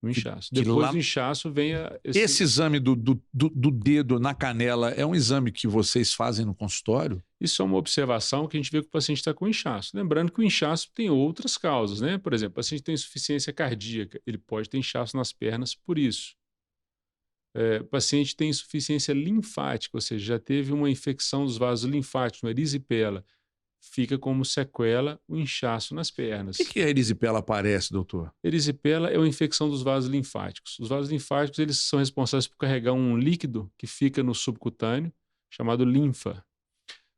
O inchaço. Depois do inchaço vem Esse exame do dedo na canela é um exame que vocês fazem no consultório? Isso é uma observação que a gente vê que o paciente está com inchaço. Lembrando que o inchaço tem outras causas, né? Por exemplo, o paciente tem insuficiência cardíaca, ele pode ter inchaço nas pernas por isso. O paciente tem insuficiência linfática, ou seja, já teve uma infecção dos vasos linfáticos, uma erisipela, fica como sequela o inchaço nas pernas. O que a erisipela aparece, doutor? Erisipela é uma infecção dos vasos linfáticos. Os vasos linfáticos eles são responsáveis por carregar um líquido que fica no subcutâneo, chamado linfa.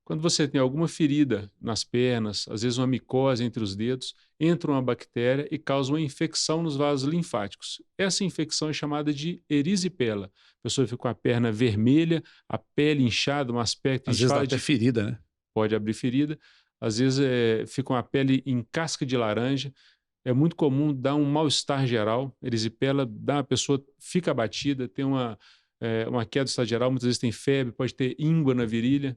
Quando você tem alguma ferida nas pernas, às vezes uma micose entre os dedos, entra uma bactéria e causa uma infecção nos vasos linfáticos. Essa infecção é chamada de erisipela. A pessoa fica com a perna vermelha, a pele inchada, um aspecto... Às vezes dá até ferida, né? Pode abrir ferida. Às vezes fica com a pele em casca de laranja. É muito comum dar um mal-estar geral. Erisipela dá a pessoa, fica abatida, tem uma queda do estado geral, muitas vezes tem febre, pode ter íngua na virilha.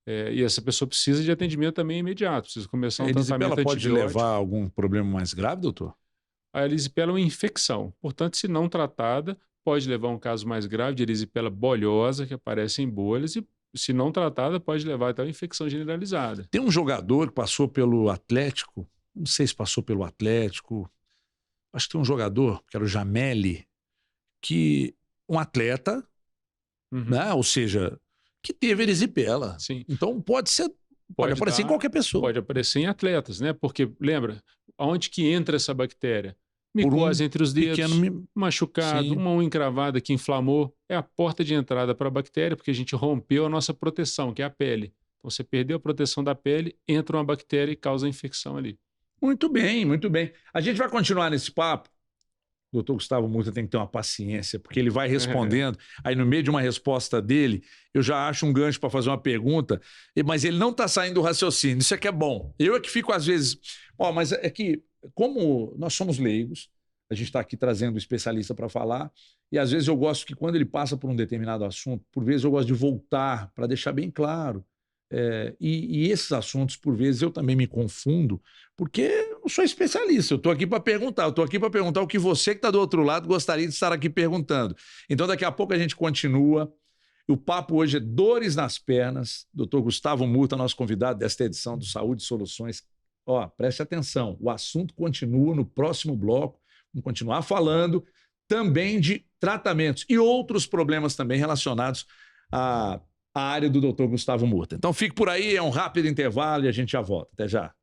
E essa pessoa precisa de atendimento também imediato, precisa começar um tratamento antibiótico. Pode levar a algum problema mais grave, doutor? A erisipela é uma infecção. Portanto, se não tratada, pode levar a um caso mais grave de erisipela bolhosa, que aparece em bolhas, e se não tratada, pode levar até uma infecção generalizada. Tem um jogador que passou pelo Atlético, não sei se passou pelo Atlético, acho que tem um jogador, que era o Jameli, que um atleta, né? Ou seja, que teve erisipela. Sim. Então pode aparecer em qualquer pessoa. Pode aparecer em atletas, né? Porque, lembra, aonde que entra essa bactéria? Micose entre os dedos, machucado, uma unha encravada que inflamou. É a porta de entrada para a bactéria, porque a gente rompeu a nossa proteção, que é a pele. Então, você perdeu a proteção da pele, entra uma bactéria e causa a infecção ali. Muito bem, muito bem. A gente vai continuar nesse papo. O doutor Gustavo Murta tem que ter uma paciência, porque ele vai respondendo. Aí, no meio de uma resposta dele, eu já acho um gancho para fazer uma pergunta, mas ele não está saindo do raciocínio. Isso é que é bom. Eu é que fico, às vezes... mas é que, como nós somos leigos, a gente está aqui trazendo um especialista para falar, e às vezes eu gosto que, quando ele passa por um determinado assunto, por vezes eu gosto de voltar para deixar bem claro. E esses assuntos, por vezes, eu também me confundo, porque eu não sou especialista, eu estou aqui para perguntar, o que você que está do outro lado gostaria de estar aqui perguntando. Então, daqui a pouco a gente continua. O papo hoje é dores nas pernas. Dr. Gustavo Murta, nosso convidado desta edição do Saúde e Soluções. Preste atenção, o assunto continua no próximo bloco. Vamos continuar falando também de tratamentos e outros problemas também relacionados à área do Dr. Gustavo Murta. Então fique por aí, é um rápido intervalo e a gente já volta. Até já.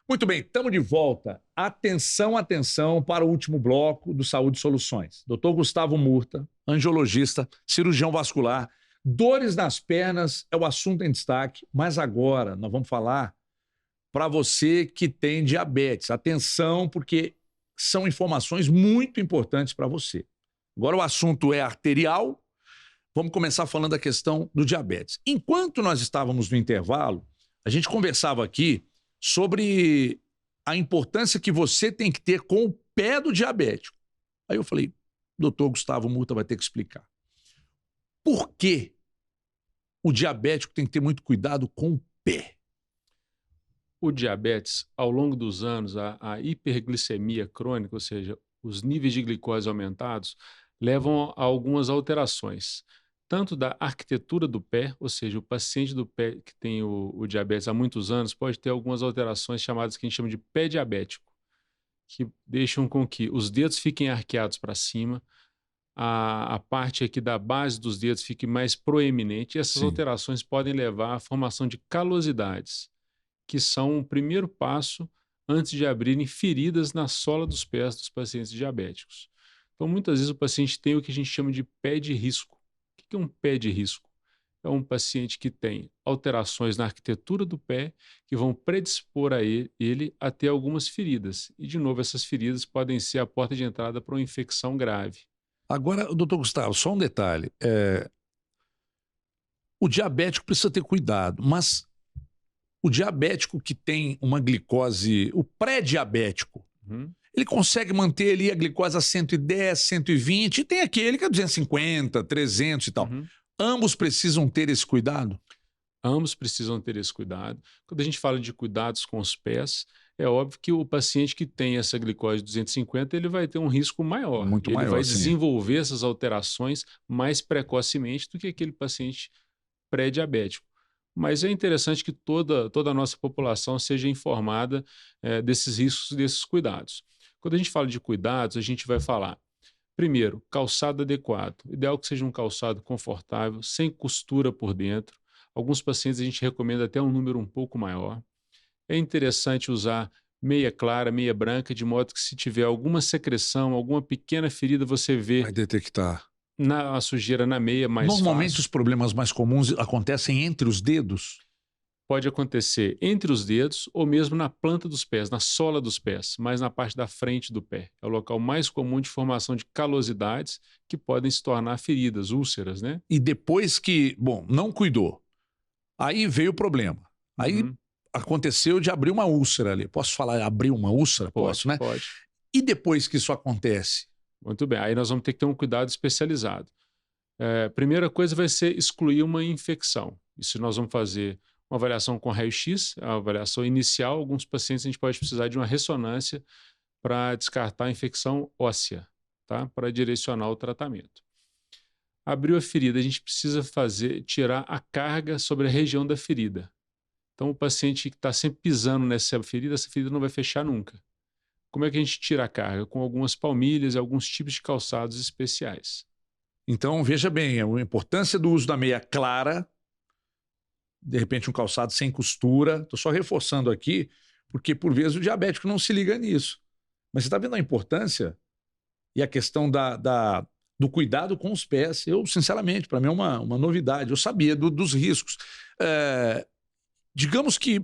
Muito bem, estamos de volta. Atenção, atenção para o último bloco do Saúde e Soluções. Dr. Gustavo Murta, angiologista, cirurgião vascular, dores nas pernas é o assunto em destaque, mas agora nós vamos falar para você que tem diabetes. Atenção, porque são informações muito importantes para você. Agora o assunto é arterial, vamos começar falando da questão do diabetes. Enquanto nós estávamos no intervalo, a gente conversava aqui sobre a importância que você tem que ter com o pé do diabético. Aí eu falei, doutor Gustavo Murta vai ter que explicar. Por que o diabético tem que ter muito cuidado com o pé? O diabetes, ao longo dos anos, a hiperglicemia crônica, ou seja, os níveis de glicose aumentados, levam a algumas alterações. Tanto da arquitetura do pé, ou seja, o paciente do pé que tem o diabetes há muitos anos pode ter algumas alterações chamadas que a gente chama de pé diabético, que deixam com que os dedos fiquem arqueados para cima, a parte aqui da base dos dedos fique mais proeminente, e essas alterações podem levar à formação de calosidades, que são o primeiro passo antes de abrirem feridas na sola dos pés dos pacientes diabéticos. Então, muitas vezes o paciente tem o que a gente chama de pé de risco. O que é um pé de risco? É um paciente que tem alterações na arquitetura do pé que vão predispor a ele a ter algumas feridas. E, de novo, essas feridas podem ser a porta de entrada para uma infecção grave. Agora, doutor Gustavo, só um detalhe. O diabético precisa ter cuidado, mas o diabético que tem uma glicose, o pré-diabético, ele consegue manter ali a glicose a 110, 120, e tem aquele que é 250, 300 e tal. Uhum. Ambos precisam ter esse cuidado? Ambos precisam ter esse cuidado. Quando a gente fala de cuidados com os pés, é óbvio que o paciente que tem essa glicose 250, ele vai ter um risco maior. Muito Ele maior, vai sim. desenvolver essas alterações mais precocemente do que aquele paciente pré-diabético. Mas é interessante que toda a nossa população seja informada desses riscos, desses cuidados. Quando a gente fala de cuidados, a gente vai falar, primeiro, calçado adequado. Ideal que seja um calçado confortável, sem costura por dentro. Alguns pacientes a gente recomenda até um número um pouco maior. É interessante usar meia clara, meia branca, de modo que se tiver alguma secreção, alguma pequena ferida, você vê Vai detectar. a sujeira na meia mais Normalmente fácil. os problemas mais comuns acontecem entre os dedos. Pode acontecer entre os dedos ou mesmo na planta dos pés, na sola dos pés, mas na parte da frente do pé. É o local mais comum de formação de calosidades que podem se tornar feridas, úlceras, né? E depois que, bom, não cuidou, aí veio o problema. Aí Uhum. aconteceu de abrir uma úlcera ali. Posso falar abrir uma úlcera? Posso, né? Pode. E depois que isso acontece? Muito bem. Aí nós vamos ter que ter um cuidado especializado. Primeira coisa vai ser excluir uma infecção. Isso nós vamos fazer uma avaliação com raio-x, a avaliação inicial. Alguns pacientes a gente pode precisar de uma ressonância para descartar a infecção óssea, tá? Para direcionar o tratamento. Abriu a ferida, a gente precisa tirar a carga sobre a região da ferida. Então, o paciente que está sempre pisando nessa ferida, essa ferida não vai fechar nunca. Como é que a gente tira a carga? Com algumas palmilhas e alguns tipos de calçados especiais. Então, veja bem, a importância do uso da meia clara, de repente um calçado sem costura. Estou só reforçando aqui, porque por vezes o diabético não se liga nisso. Mas você está vendo a importância e a questão do cuidado com os pés. Eu, sinceramente, para mim é uma novidade. Eu sabia dos riscos. Digamos que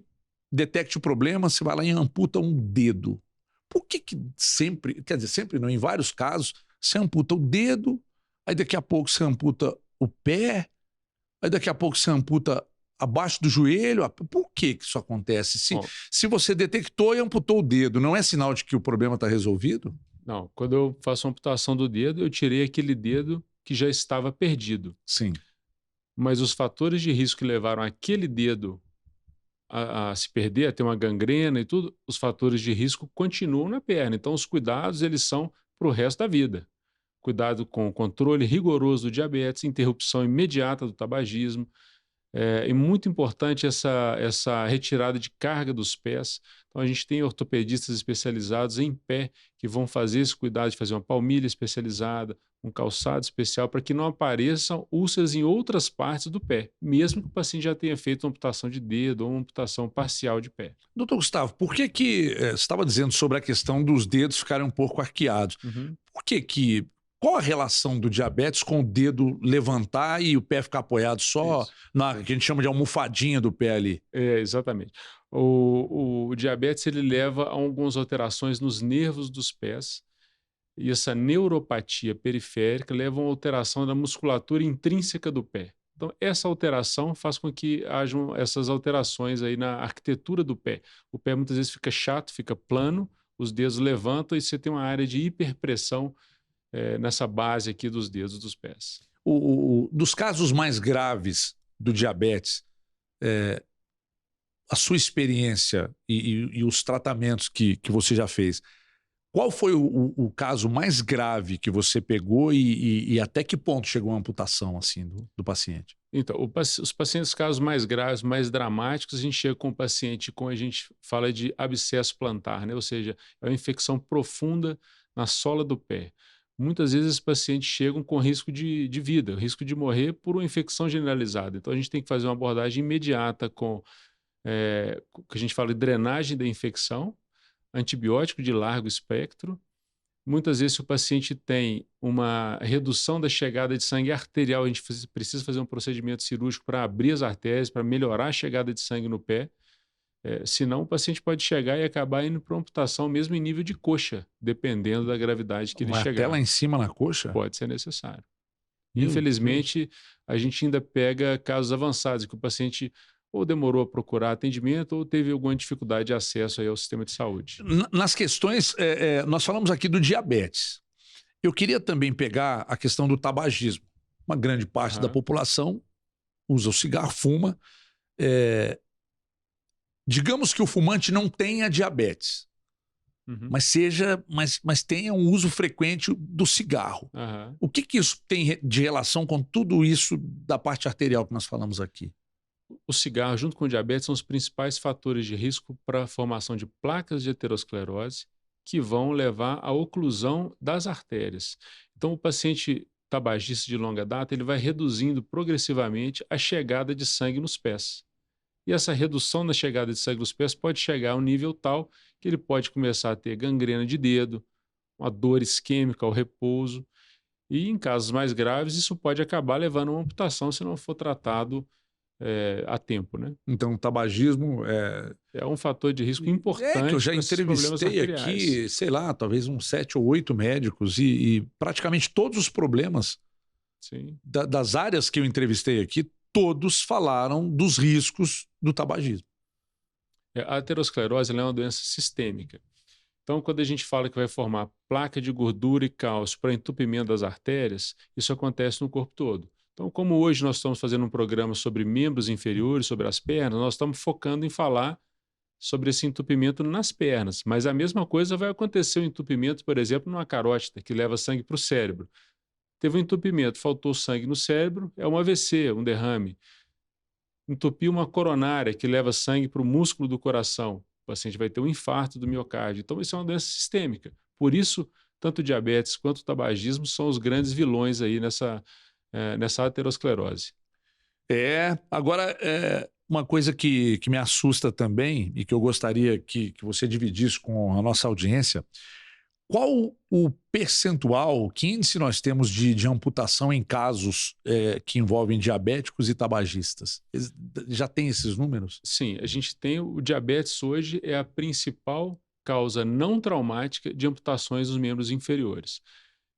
detecte o problema, você vai lá e amputa um dedo. Por que sempre, quer dizer, sempre não, em vários casos, você amputa o dedo, aí daqui a pouco você amputa o pé, aí daqui a pouco você amputa abaixo do joelho? Por que isso acontece? Se você detectou e amputou o dedo, não é sinal de que o problema está resolvido? Não, quando eu faço a amputação do dedo, eu tirei aquele dedo que já estava perdido. Sim. Mas os fatores de risco que levaram aquele dedo a se perder, a ter uma gangrena e tudo, os fatores de risco continuam na perna. Então, os cuidados, eles são para o resto da vida. Cuidado com o controle rigoroso do diabetes, interrupção imediata do tabagismo. É muito importante essa retirada de carga dos pés. Então, a gente tem ortopedistas especializados em pé que vão fazer esse cuidado de fazer uma palmilha especializada, um calçado especial, para que não apareçam úlceras em outras partes do pé, mesmo que o paciente já tenha feito uma amputação de dedo ou uma amputação parcial de pé. Doutor Gustavo, por que você estava dizendo sobre a questão dos dedos ficarem um pouco arqueados? Uhum. Qual a relação do diabetes com o dedo levantar e o pé ficar apoiado só na que a gente chama de almofadinha do pé ali? Exatamente. O diabetes ele leva a algumas alterações nos nervos dos pés e essa neuropatia periférica leva a uma alteração da musculatura intrínseca do pé. Então, essa alteração faz com que hajam essas alterações aí na arquitetura do pé. O pé muitas vezes fica chato, fica plano, os dedos levantam e você tem uma área de hiperpressão nessa base aqui dos dedos dos pés. Dos casos mais graves do diabetes, a sua experiência e os tratamentos que você já fez, qual foi o caso mais grave que você pegou e até que ponto chegou a amputação assim, do paciente? Então, os pacientes, casos mais graves, mais dramáticos, a gente chega com o paciente a gente fala de abscesso plantar, né? Ou seja, é uma infecção profunda na sola do pé. Muitas vezes esses pacientes chegam com risco de vida, risco de morrer por uma infecção generalizada. Então, a gente tem que fazer uma abordagem imediata com o que a gente fala de drenagem da infecção, antibiótico de largo espectro. Muitas vezes, se o paciente tem uma redução da chegada de sangue arterial, a gente precisa fazer um procedimento cirúrgico para abrir as artérias, para melhorar a chegada de sangue no pé. Senão, o paciente pode chegar e acabar indo para uma amputação mesmo em nível de coxa, dependendo da gravidade que ele chegar. Até lá em cima na coxa? Pode ser necessário. Infelizmente, a gente ainda pega casos avançados, que o paciente ou demorou a procurar atendimento ou teve alguma dificuldade de acesso aí ao sistema de saúde. Nas questões, nós falamos aqui do diabetes. Eu queria também pegar a questão do tabagismo. Uma grande parte da população usa o cigarro, fuma. Digamos que o fumante não tenha diabetes, mas tenha um uso frequente do cigarro. O que isso tem de relação com tudo isso da parte arterial que nós falamos aqui? O cigarro, junto com o diabetes, são os principais fatores de risco para a formação de placas de aterosclerose que vão levar à oclusão das artérias. Então, o paciente tabagista de longa data, ele vai reduzindo progressivamente a chegada de sangue nos pés. E essa redução na chegada de sangue nos pés pode chegar a um nível tal que ele pode começar a ter gangrena de dedo, uma dor isquêmica ao repouso, e em casos mais graves isso pode acabar levando a uma amputação se não for tratado a tempo, né? Então, o tabagismo é um fator de risco importante. Que eu já entrevistei aqui, sei lá, talvez uns 7 ou 8 médicos e praticamente todos os problemas das áreas que eu entrevistei aqui, todos falaram dos riscos do tabagismo. A aterosclerose é uma doença sistêmica. Então, quando a gente fala que vai formar placa de gordura e cálcio para entupimento das artérias, isso acontece no corpo todo. Então, como hoje nós estamos fazendo um programa sobre membros inferiores, sobre as pernas, nós estamos focando em falar sobre esse entupimento nas pernas. Mas a mesma coisa vai acontecer o entupimento, por exemplo, numa carótida, que leva sangue para o cérebro. Teve um entupimento, faltou sangue no cérebro, é um AVC, um derrame. Entupiu uma coronária, que leva sangue para o músculo do coração. O paciente vai ter um infarto do miocárdio. Então, isso é uma doença sistêmica. Por isso, tanto o diabetes quanto o tabagismo são os grandes vilões aí nessa aterosclerose. Agora, uma coisa que me assusta também e que eu gostaria que você dividisse com a nossa audiência, qual o percentual, que índice nós temos de amputação em casos que envolvem diabéticos e tabagistas? Já tem esses números? Sim, a gente tem o diabetes hoje é a principal causa não traumática de amputações dos membros inferiores.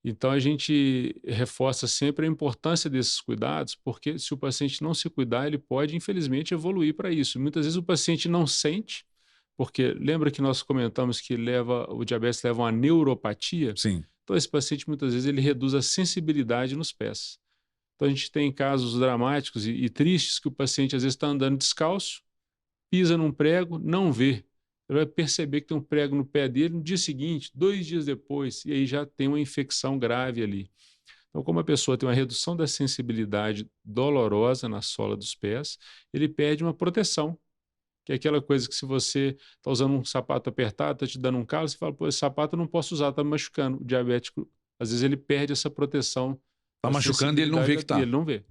Então, a gente reforça sempre a importância desses cuidados, porque se o paciente não se cuidar, ele pode, infelizmente, evoluir para isso. Muitas vezes o paciente não sente, porque lembra que nós comentamos que o diabetes leva a uma neuropatia? Sim. Então, esse paciente, muitas vezes, ele reduz a sensibilidade nos pés. Então, a gente tem casos dramáticos e tristes que o paciente, às vezes, está andando descalço, pisa num prego, não vê. Ele vai perceber que tem um prego no pé dele no dia seguinte, 2 dias depois, e aí já tem uma infecção grave ali. Então, como a pessoa tem uma redução da sensibilidade dolorosa na sola dos pés, ele perde uma proteção, que é aquela coisa que se você está usando um sapato apertado, está te dando um calo, você fala, pô, esse sapato eu não posso usar, está me machucando. O diabético, às vezes, ele perde essa proteção. Está machucando e ele não vê que está. Ele não vê.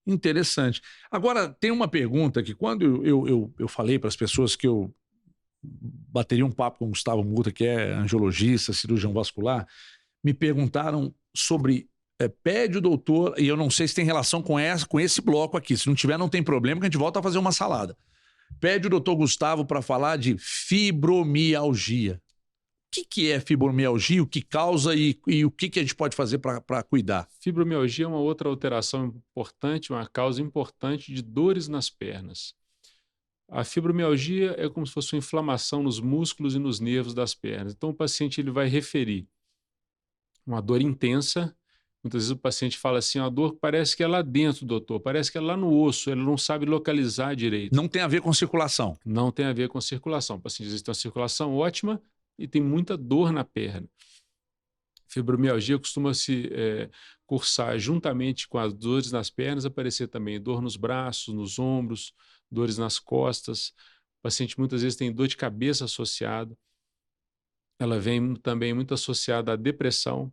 Interessante. Agora, tem uma pergunta que quando eu falei para as pessoas que eu bateria um papo com o Gustavo Murta, que é angiologista, cirurgião vascular, me perguntaram sobre pede o doutor, e eu não sei se tem relação com esse bloco aqui, se não tiver não tem problema, que a gente volta a fazer uma salada. Pede o doutor Gustavo para falar de fibromialgia. O que é fibromialgia, o que causa e o que a gente pode fazer para cuidar? Fibromialgia é uma outra alteração importante, uma causa importante de dores nas pernas. A fibromialgia é como se fosse uma inflamação nos músculos e nos nervos das pernas. Então, o paciente ele vai referir uma dor intensa. Muitas vezes o paciente fala assim, a dor parece que é lá dentro, doutor, parece que é lá no osso, ele não sabe localizar direito. Não tem a ver com circulação? Não tem a ver com circulação. O paciente às vezes tem uma circulação ótima e tem muita dor na perna. Fibromialgia costuma se cursar juntamente com as dores nas pernas, aparecer também dor nos braços, nos ombros, dores nas costas. O paciente muitas vezes tem dor de cabeça associada. Ela vem também muito associada à depressão.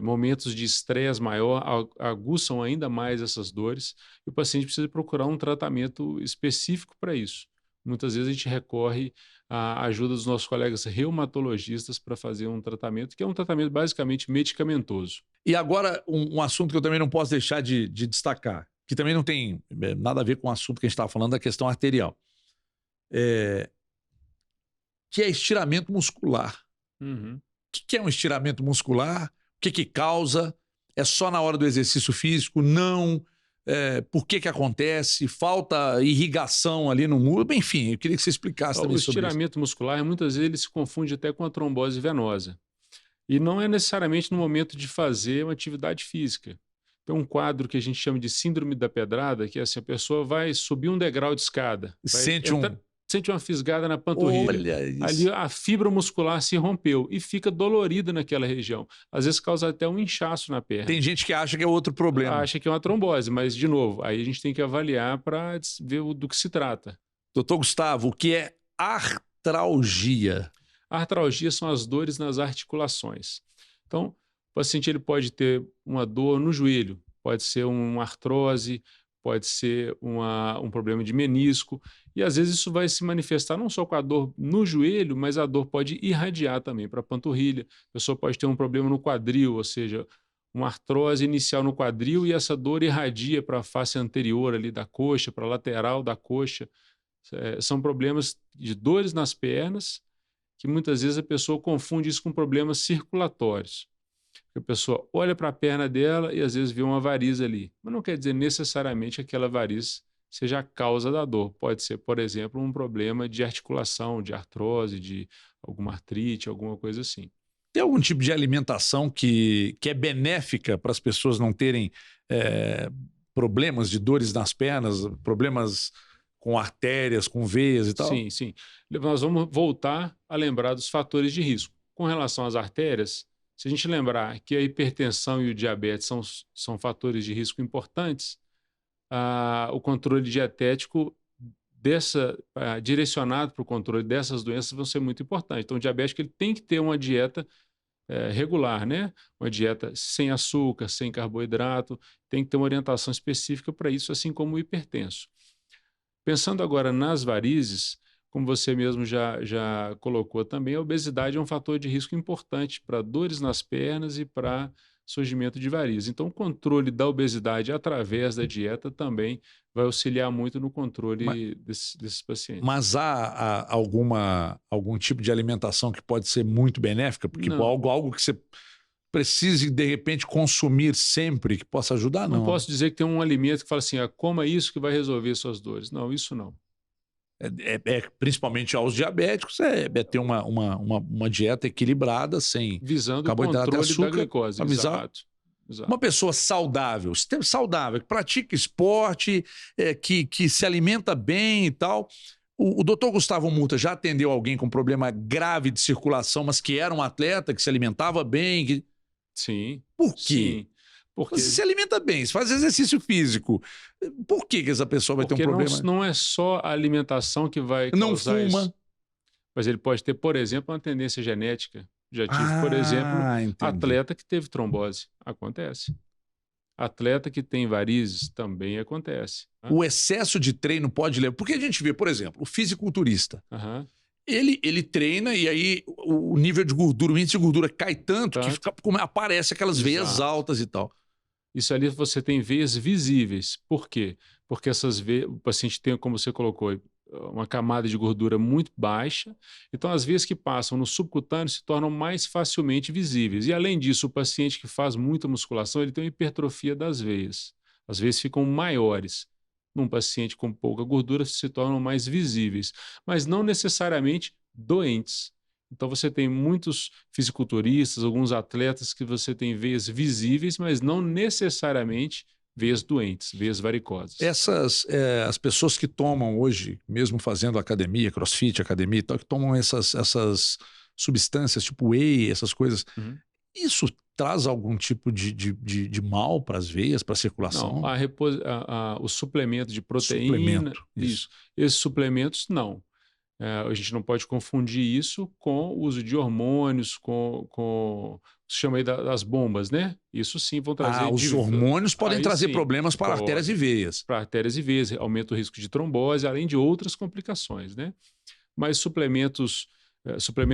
Momentos de estresse maior aguçam ainda mais essas dores. E o paciente precisa procurar um tratamento específico para isso. Muitas vezes a gente recorre à ajuda dos nossos colegas reumatologistas para fazer um tratamento, que é um tratamento basicamente medicamentoso. E agora, um assunto que eu também não posso deixar de destacar, que também não tem nada a ver com o assunto que a gente estava falando, da questão arterial, que é estiramento muscular. Uhum. O que é um estiramento muscular? O que causa? É só na hora do exercício físico? Não. por que acontece, falta irrigação ali no músculo, enfim, eu queria que você explicasse também sobre isso. O estiramento muscular, muitas vezes, ele se confunde até com a trombose venosa. E não é necessariamente no momento de fazer uma atividade física. Tem um quadro que a gente chama de síndrome da pedrada, que é assim, a pessoa vai subir um degrau de escada, sente uma fisgada na panturrilha. Olha isso. Ali a fibra muscular se rompeu e fica dolorida naquela região. Às vezes causa até um inchaço na perna. Tem gente que acha que é outro problema. Acha que é uma trombose, mas, de novo, aí a gente tem que avaliar para ver do que se trata. Doutor Gustavo, o que é artralgia? A artralgia são as dores nas articulações. Então, o paciente ele pode ter uma dor no joelho, pode ser uma artrose, pode ser um problema de menisco, e às vezes isso vai se manifestar não só com a dor no joelho, mas a dor pode irradiar também para a panturrilha. A pessoa pode ter um problema no quadril, ou seja, uma artrose inicial no quadril e essa dor irradia para a face anterior ali da coxa, para a lateral da coxa. São problemas de dores nas pernas, que muitas vezes a pessoa confunde isso com problemas circulatórios. A pessoa olha para a perna dela e às vezes vê uma variz ali, mas não quer dizer necessariamente que aquela variz seja a causa da dor. Pode ser, por exemplo, um problema de articulação, de artrose, de alguma artrite, alguma coisa assim. Tem algum tipo de alimentação que é benéfica para as pessoas não terem problemas de dores nas pernas, problemas com artérias, com veias e tal? Sim, sim. Nós vamos voltar a lembrar dos fatores de risco. Com relação às artérias, se a gente lembrar que a hipertensão e o diabetes são fatores de risco importantes, o controle dietético direcionado para o controle dessas doenças vão ser muito importantes. Então, o diabético ele tem que ter uma dieta regular, né? Uma dieta sem açúcar, sem carboidrato, tem que ter uma orientação específica para isso, assim como o hipertenso. Pensando agora nas varizes, como você mesmo já colocou também, a obesidade é um fator de risco importante para dores nas pernas e para surgimento de varizes. Então, o controle da obesidade através da dieta também vai auxiliar muito no controle desses pacientes. Mas há algum tipo de alimentação que pode ser muito benéfica? Porque algo que você precise, de repente, consumir sempre, que possa ajudar? Não posso dizer que tem um alimento que fala assim, coma isso que vai resolver suas dores. Não, isso não. Principalmente aos diabéticos, ter uma dieta equilibrada, sem visando carboidrato e açúcar, da glicose. Exato. Uma pessoa saudável, que pratica esporte, que se alimenta bem e tal. O doutor Gustavo Murta já atendeu alguém com problema grave de circulação, mas que era um atleta, que se alimentava bem? Sim. Por quê? Sim. Porque você se alimenta bem, você faz exercício físico. Por que essa pessoa vai ter um problema? Não é só a alimentação que vai causar não fuma. Isso. Mas ele pode ter, por exemplo, uma tendência genética. Já tive, por exemplo, atleta que teve trombose. Acontece. Atleta que tem varizes também acontece. O excesso de treino pode levar... Porque a gente vê, por exemplo, o fisiculturista. Ele treina e aí o nível de gordura, o índice de gordura cai tanto que aparece aquelas veias altas e tal. Isso ali você tem veias visíveis. Por quê? Porque essas veias, o paciente tem, como você colocou, uma camada de gordura muito baixa. Então, as veias que passam no subcutâneo se tornam mais facilmente visíveis. E, além disso, o paciente que faz muita musculação, ele tem uma hipertrofia das veias. As veias ficam maiores. Num paciente com pouca gordura, se tornam mais visíveis, mas não necessariamente doentes. Então, você tem muitos fisiculturistas, alguns atletas que você tem veias visíveis, mas não necessariamente veias doentes, veias varicosas. As pessoas que tomam hoje, mesmo fazendo academia, crossfit, academia e tal, que tomam essas substâncias, tipo whey, essas coisas, isso traz algum tipo de mal para as veias, para a circulação? Não, o suplemento de proteína, isso. Esses suplementos, não. A gente não pode confundir isso com o uso de hormônios, com se chama aí das bombas, né? Isso sim vão trazer... os hormônios podem trazer problemas para artérias e veias. Para artérias e veias, aumenta o risco de trombose, além de outras complicações, né? Mas suplementos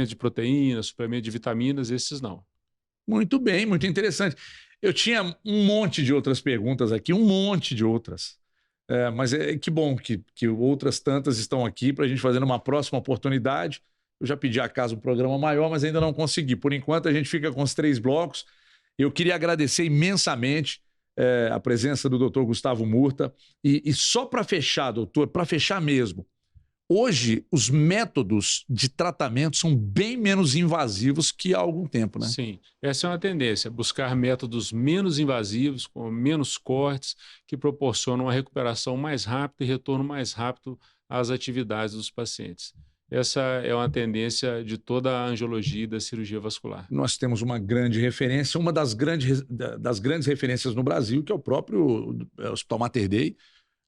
de proteína, suplemento de vitaminas, esses não. Muito bem, muito interessante. Eu tinha um monte de outras perguntas aqui, um monte de outras. Mas que bom que outras tantas estão aqui para a gente fazer numa próxima oportunidade. Eu já pedi a casa um programa maior, mas ainda não consegui. Por enquanto, a gente fica com os 3 blocos. Eu queria agradecer imensamente a presença do doutor Gustavo Murta. E só para fechar, doutor, para fechar mesmo, hoje os métodos de tratamento são bem menos invasivos que há algum tempo, né? Sim, essa é uma tendência, buscar métodos menos invasivos, com menos cortes, que proporcionam uma recuperação mais rápida e retorno mais rápido às atividades dos pacientes. Essa é uma tendência de toda a angiologia e da cirurgia vascular. Nós temos uma grande referência, uma das grandes referências no Brasil, que é o próprio Hospital Mater Dei,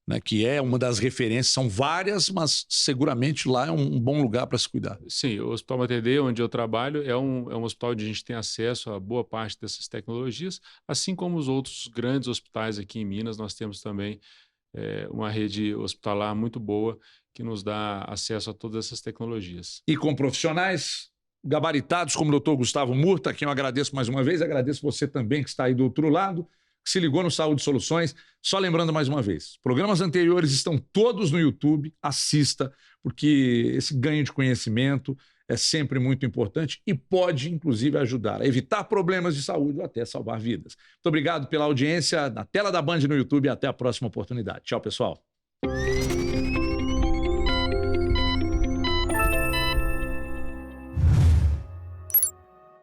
né, que é uma das referências, são várias, mas seguramente lá é um bom lugar para se cuidar. Sim, o Hospital Mater Dei, onde eu trabalho, é um hospital onde a gente tem acesso a boa parte dessas tecnologias, assim como os outros grandes hospitais aqui em Minas, nós temos também uma rede hospitalar muito boa que nos dá acesso a todas essas tecnologias. E com profissionais gabaritados como o doutor Gustavo Murta, a quem eu agradeço mais uma vez, agradeço você também que está aí do outro lado, que se ligou no Saúde Soluções. Só lembrando mais uma vez, programas anteriores estão todos no YouTube, assista, porque esse ganho de conhecimento é sempre muito importante e pode, inclusive, ajudar a evitar problemas de saúde ou até salvar vidas. Muito obrigado pela audiência na tela da Band no YouTube e até a próxima oportunidade. Tchau, pessoal.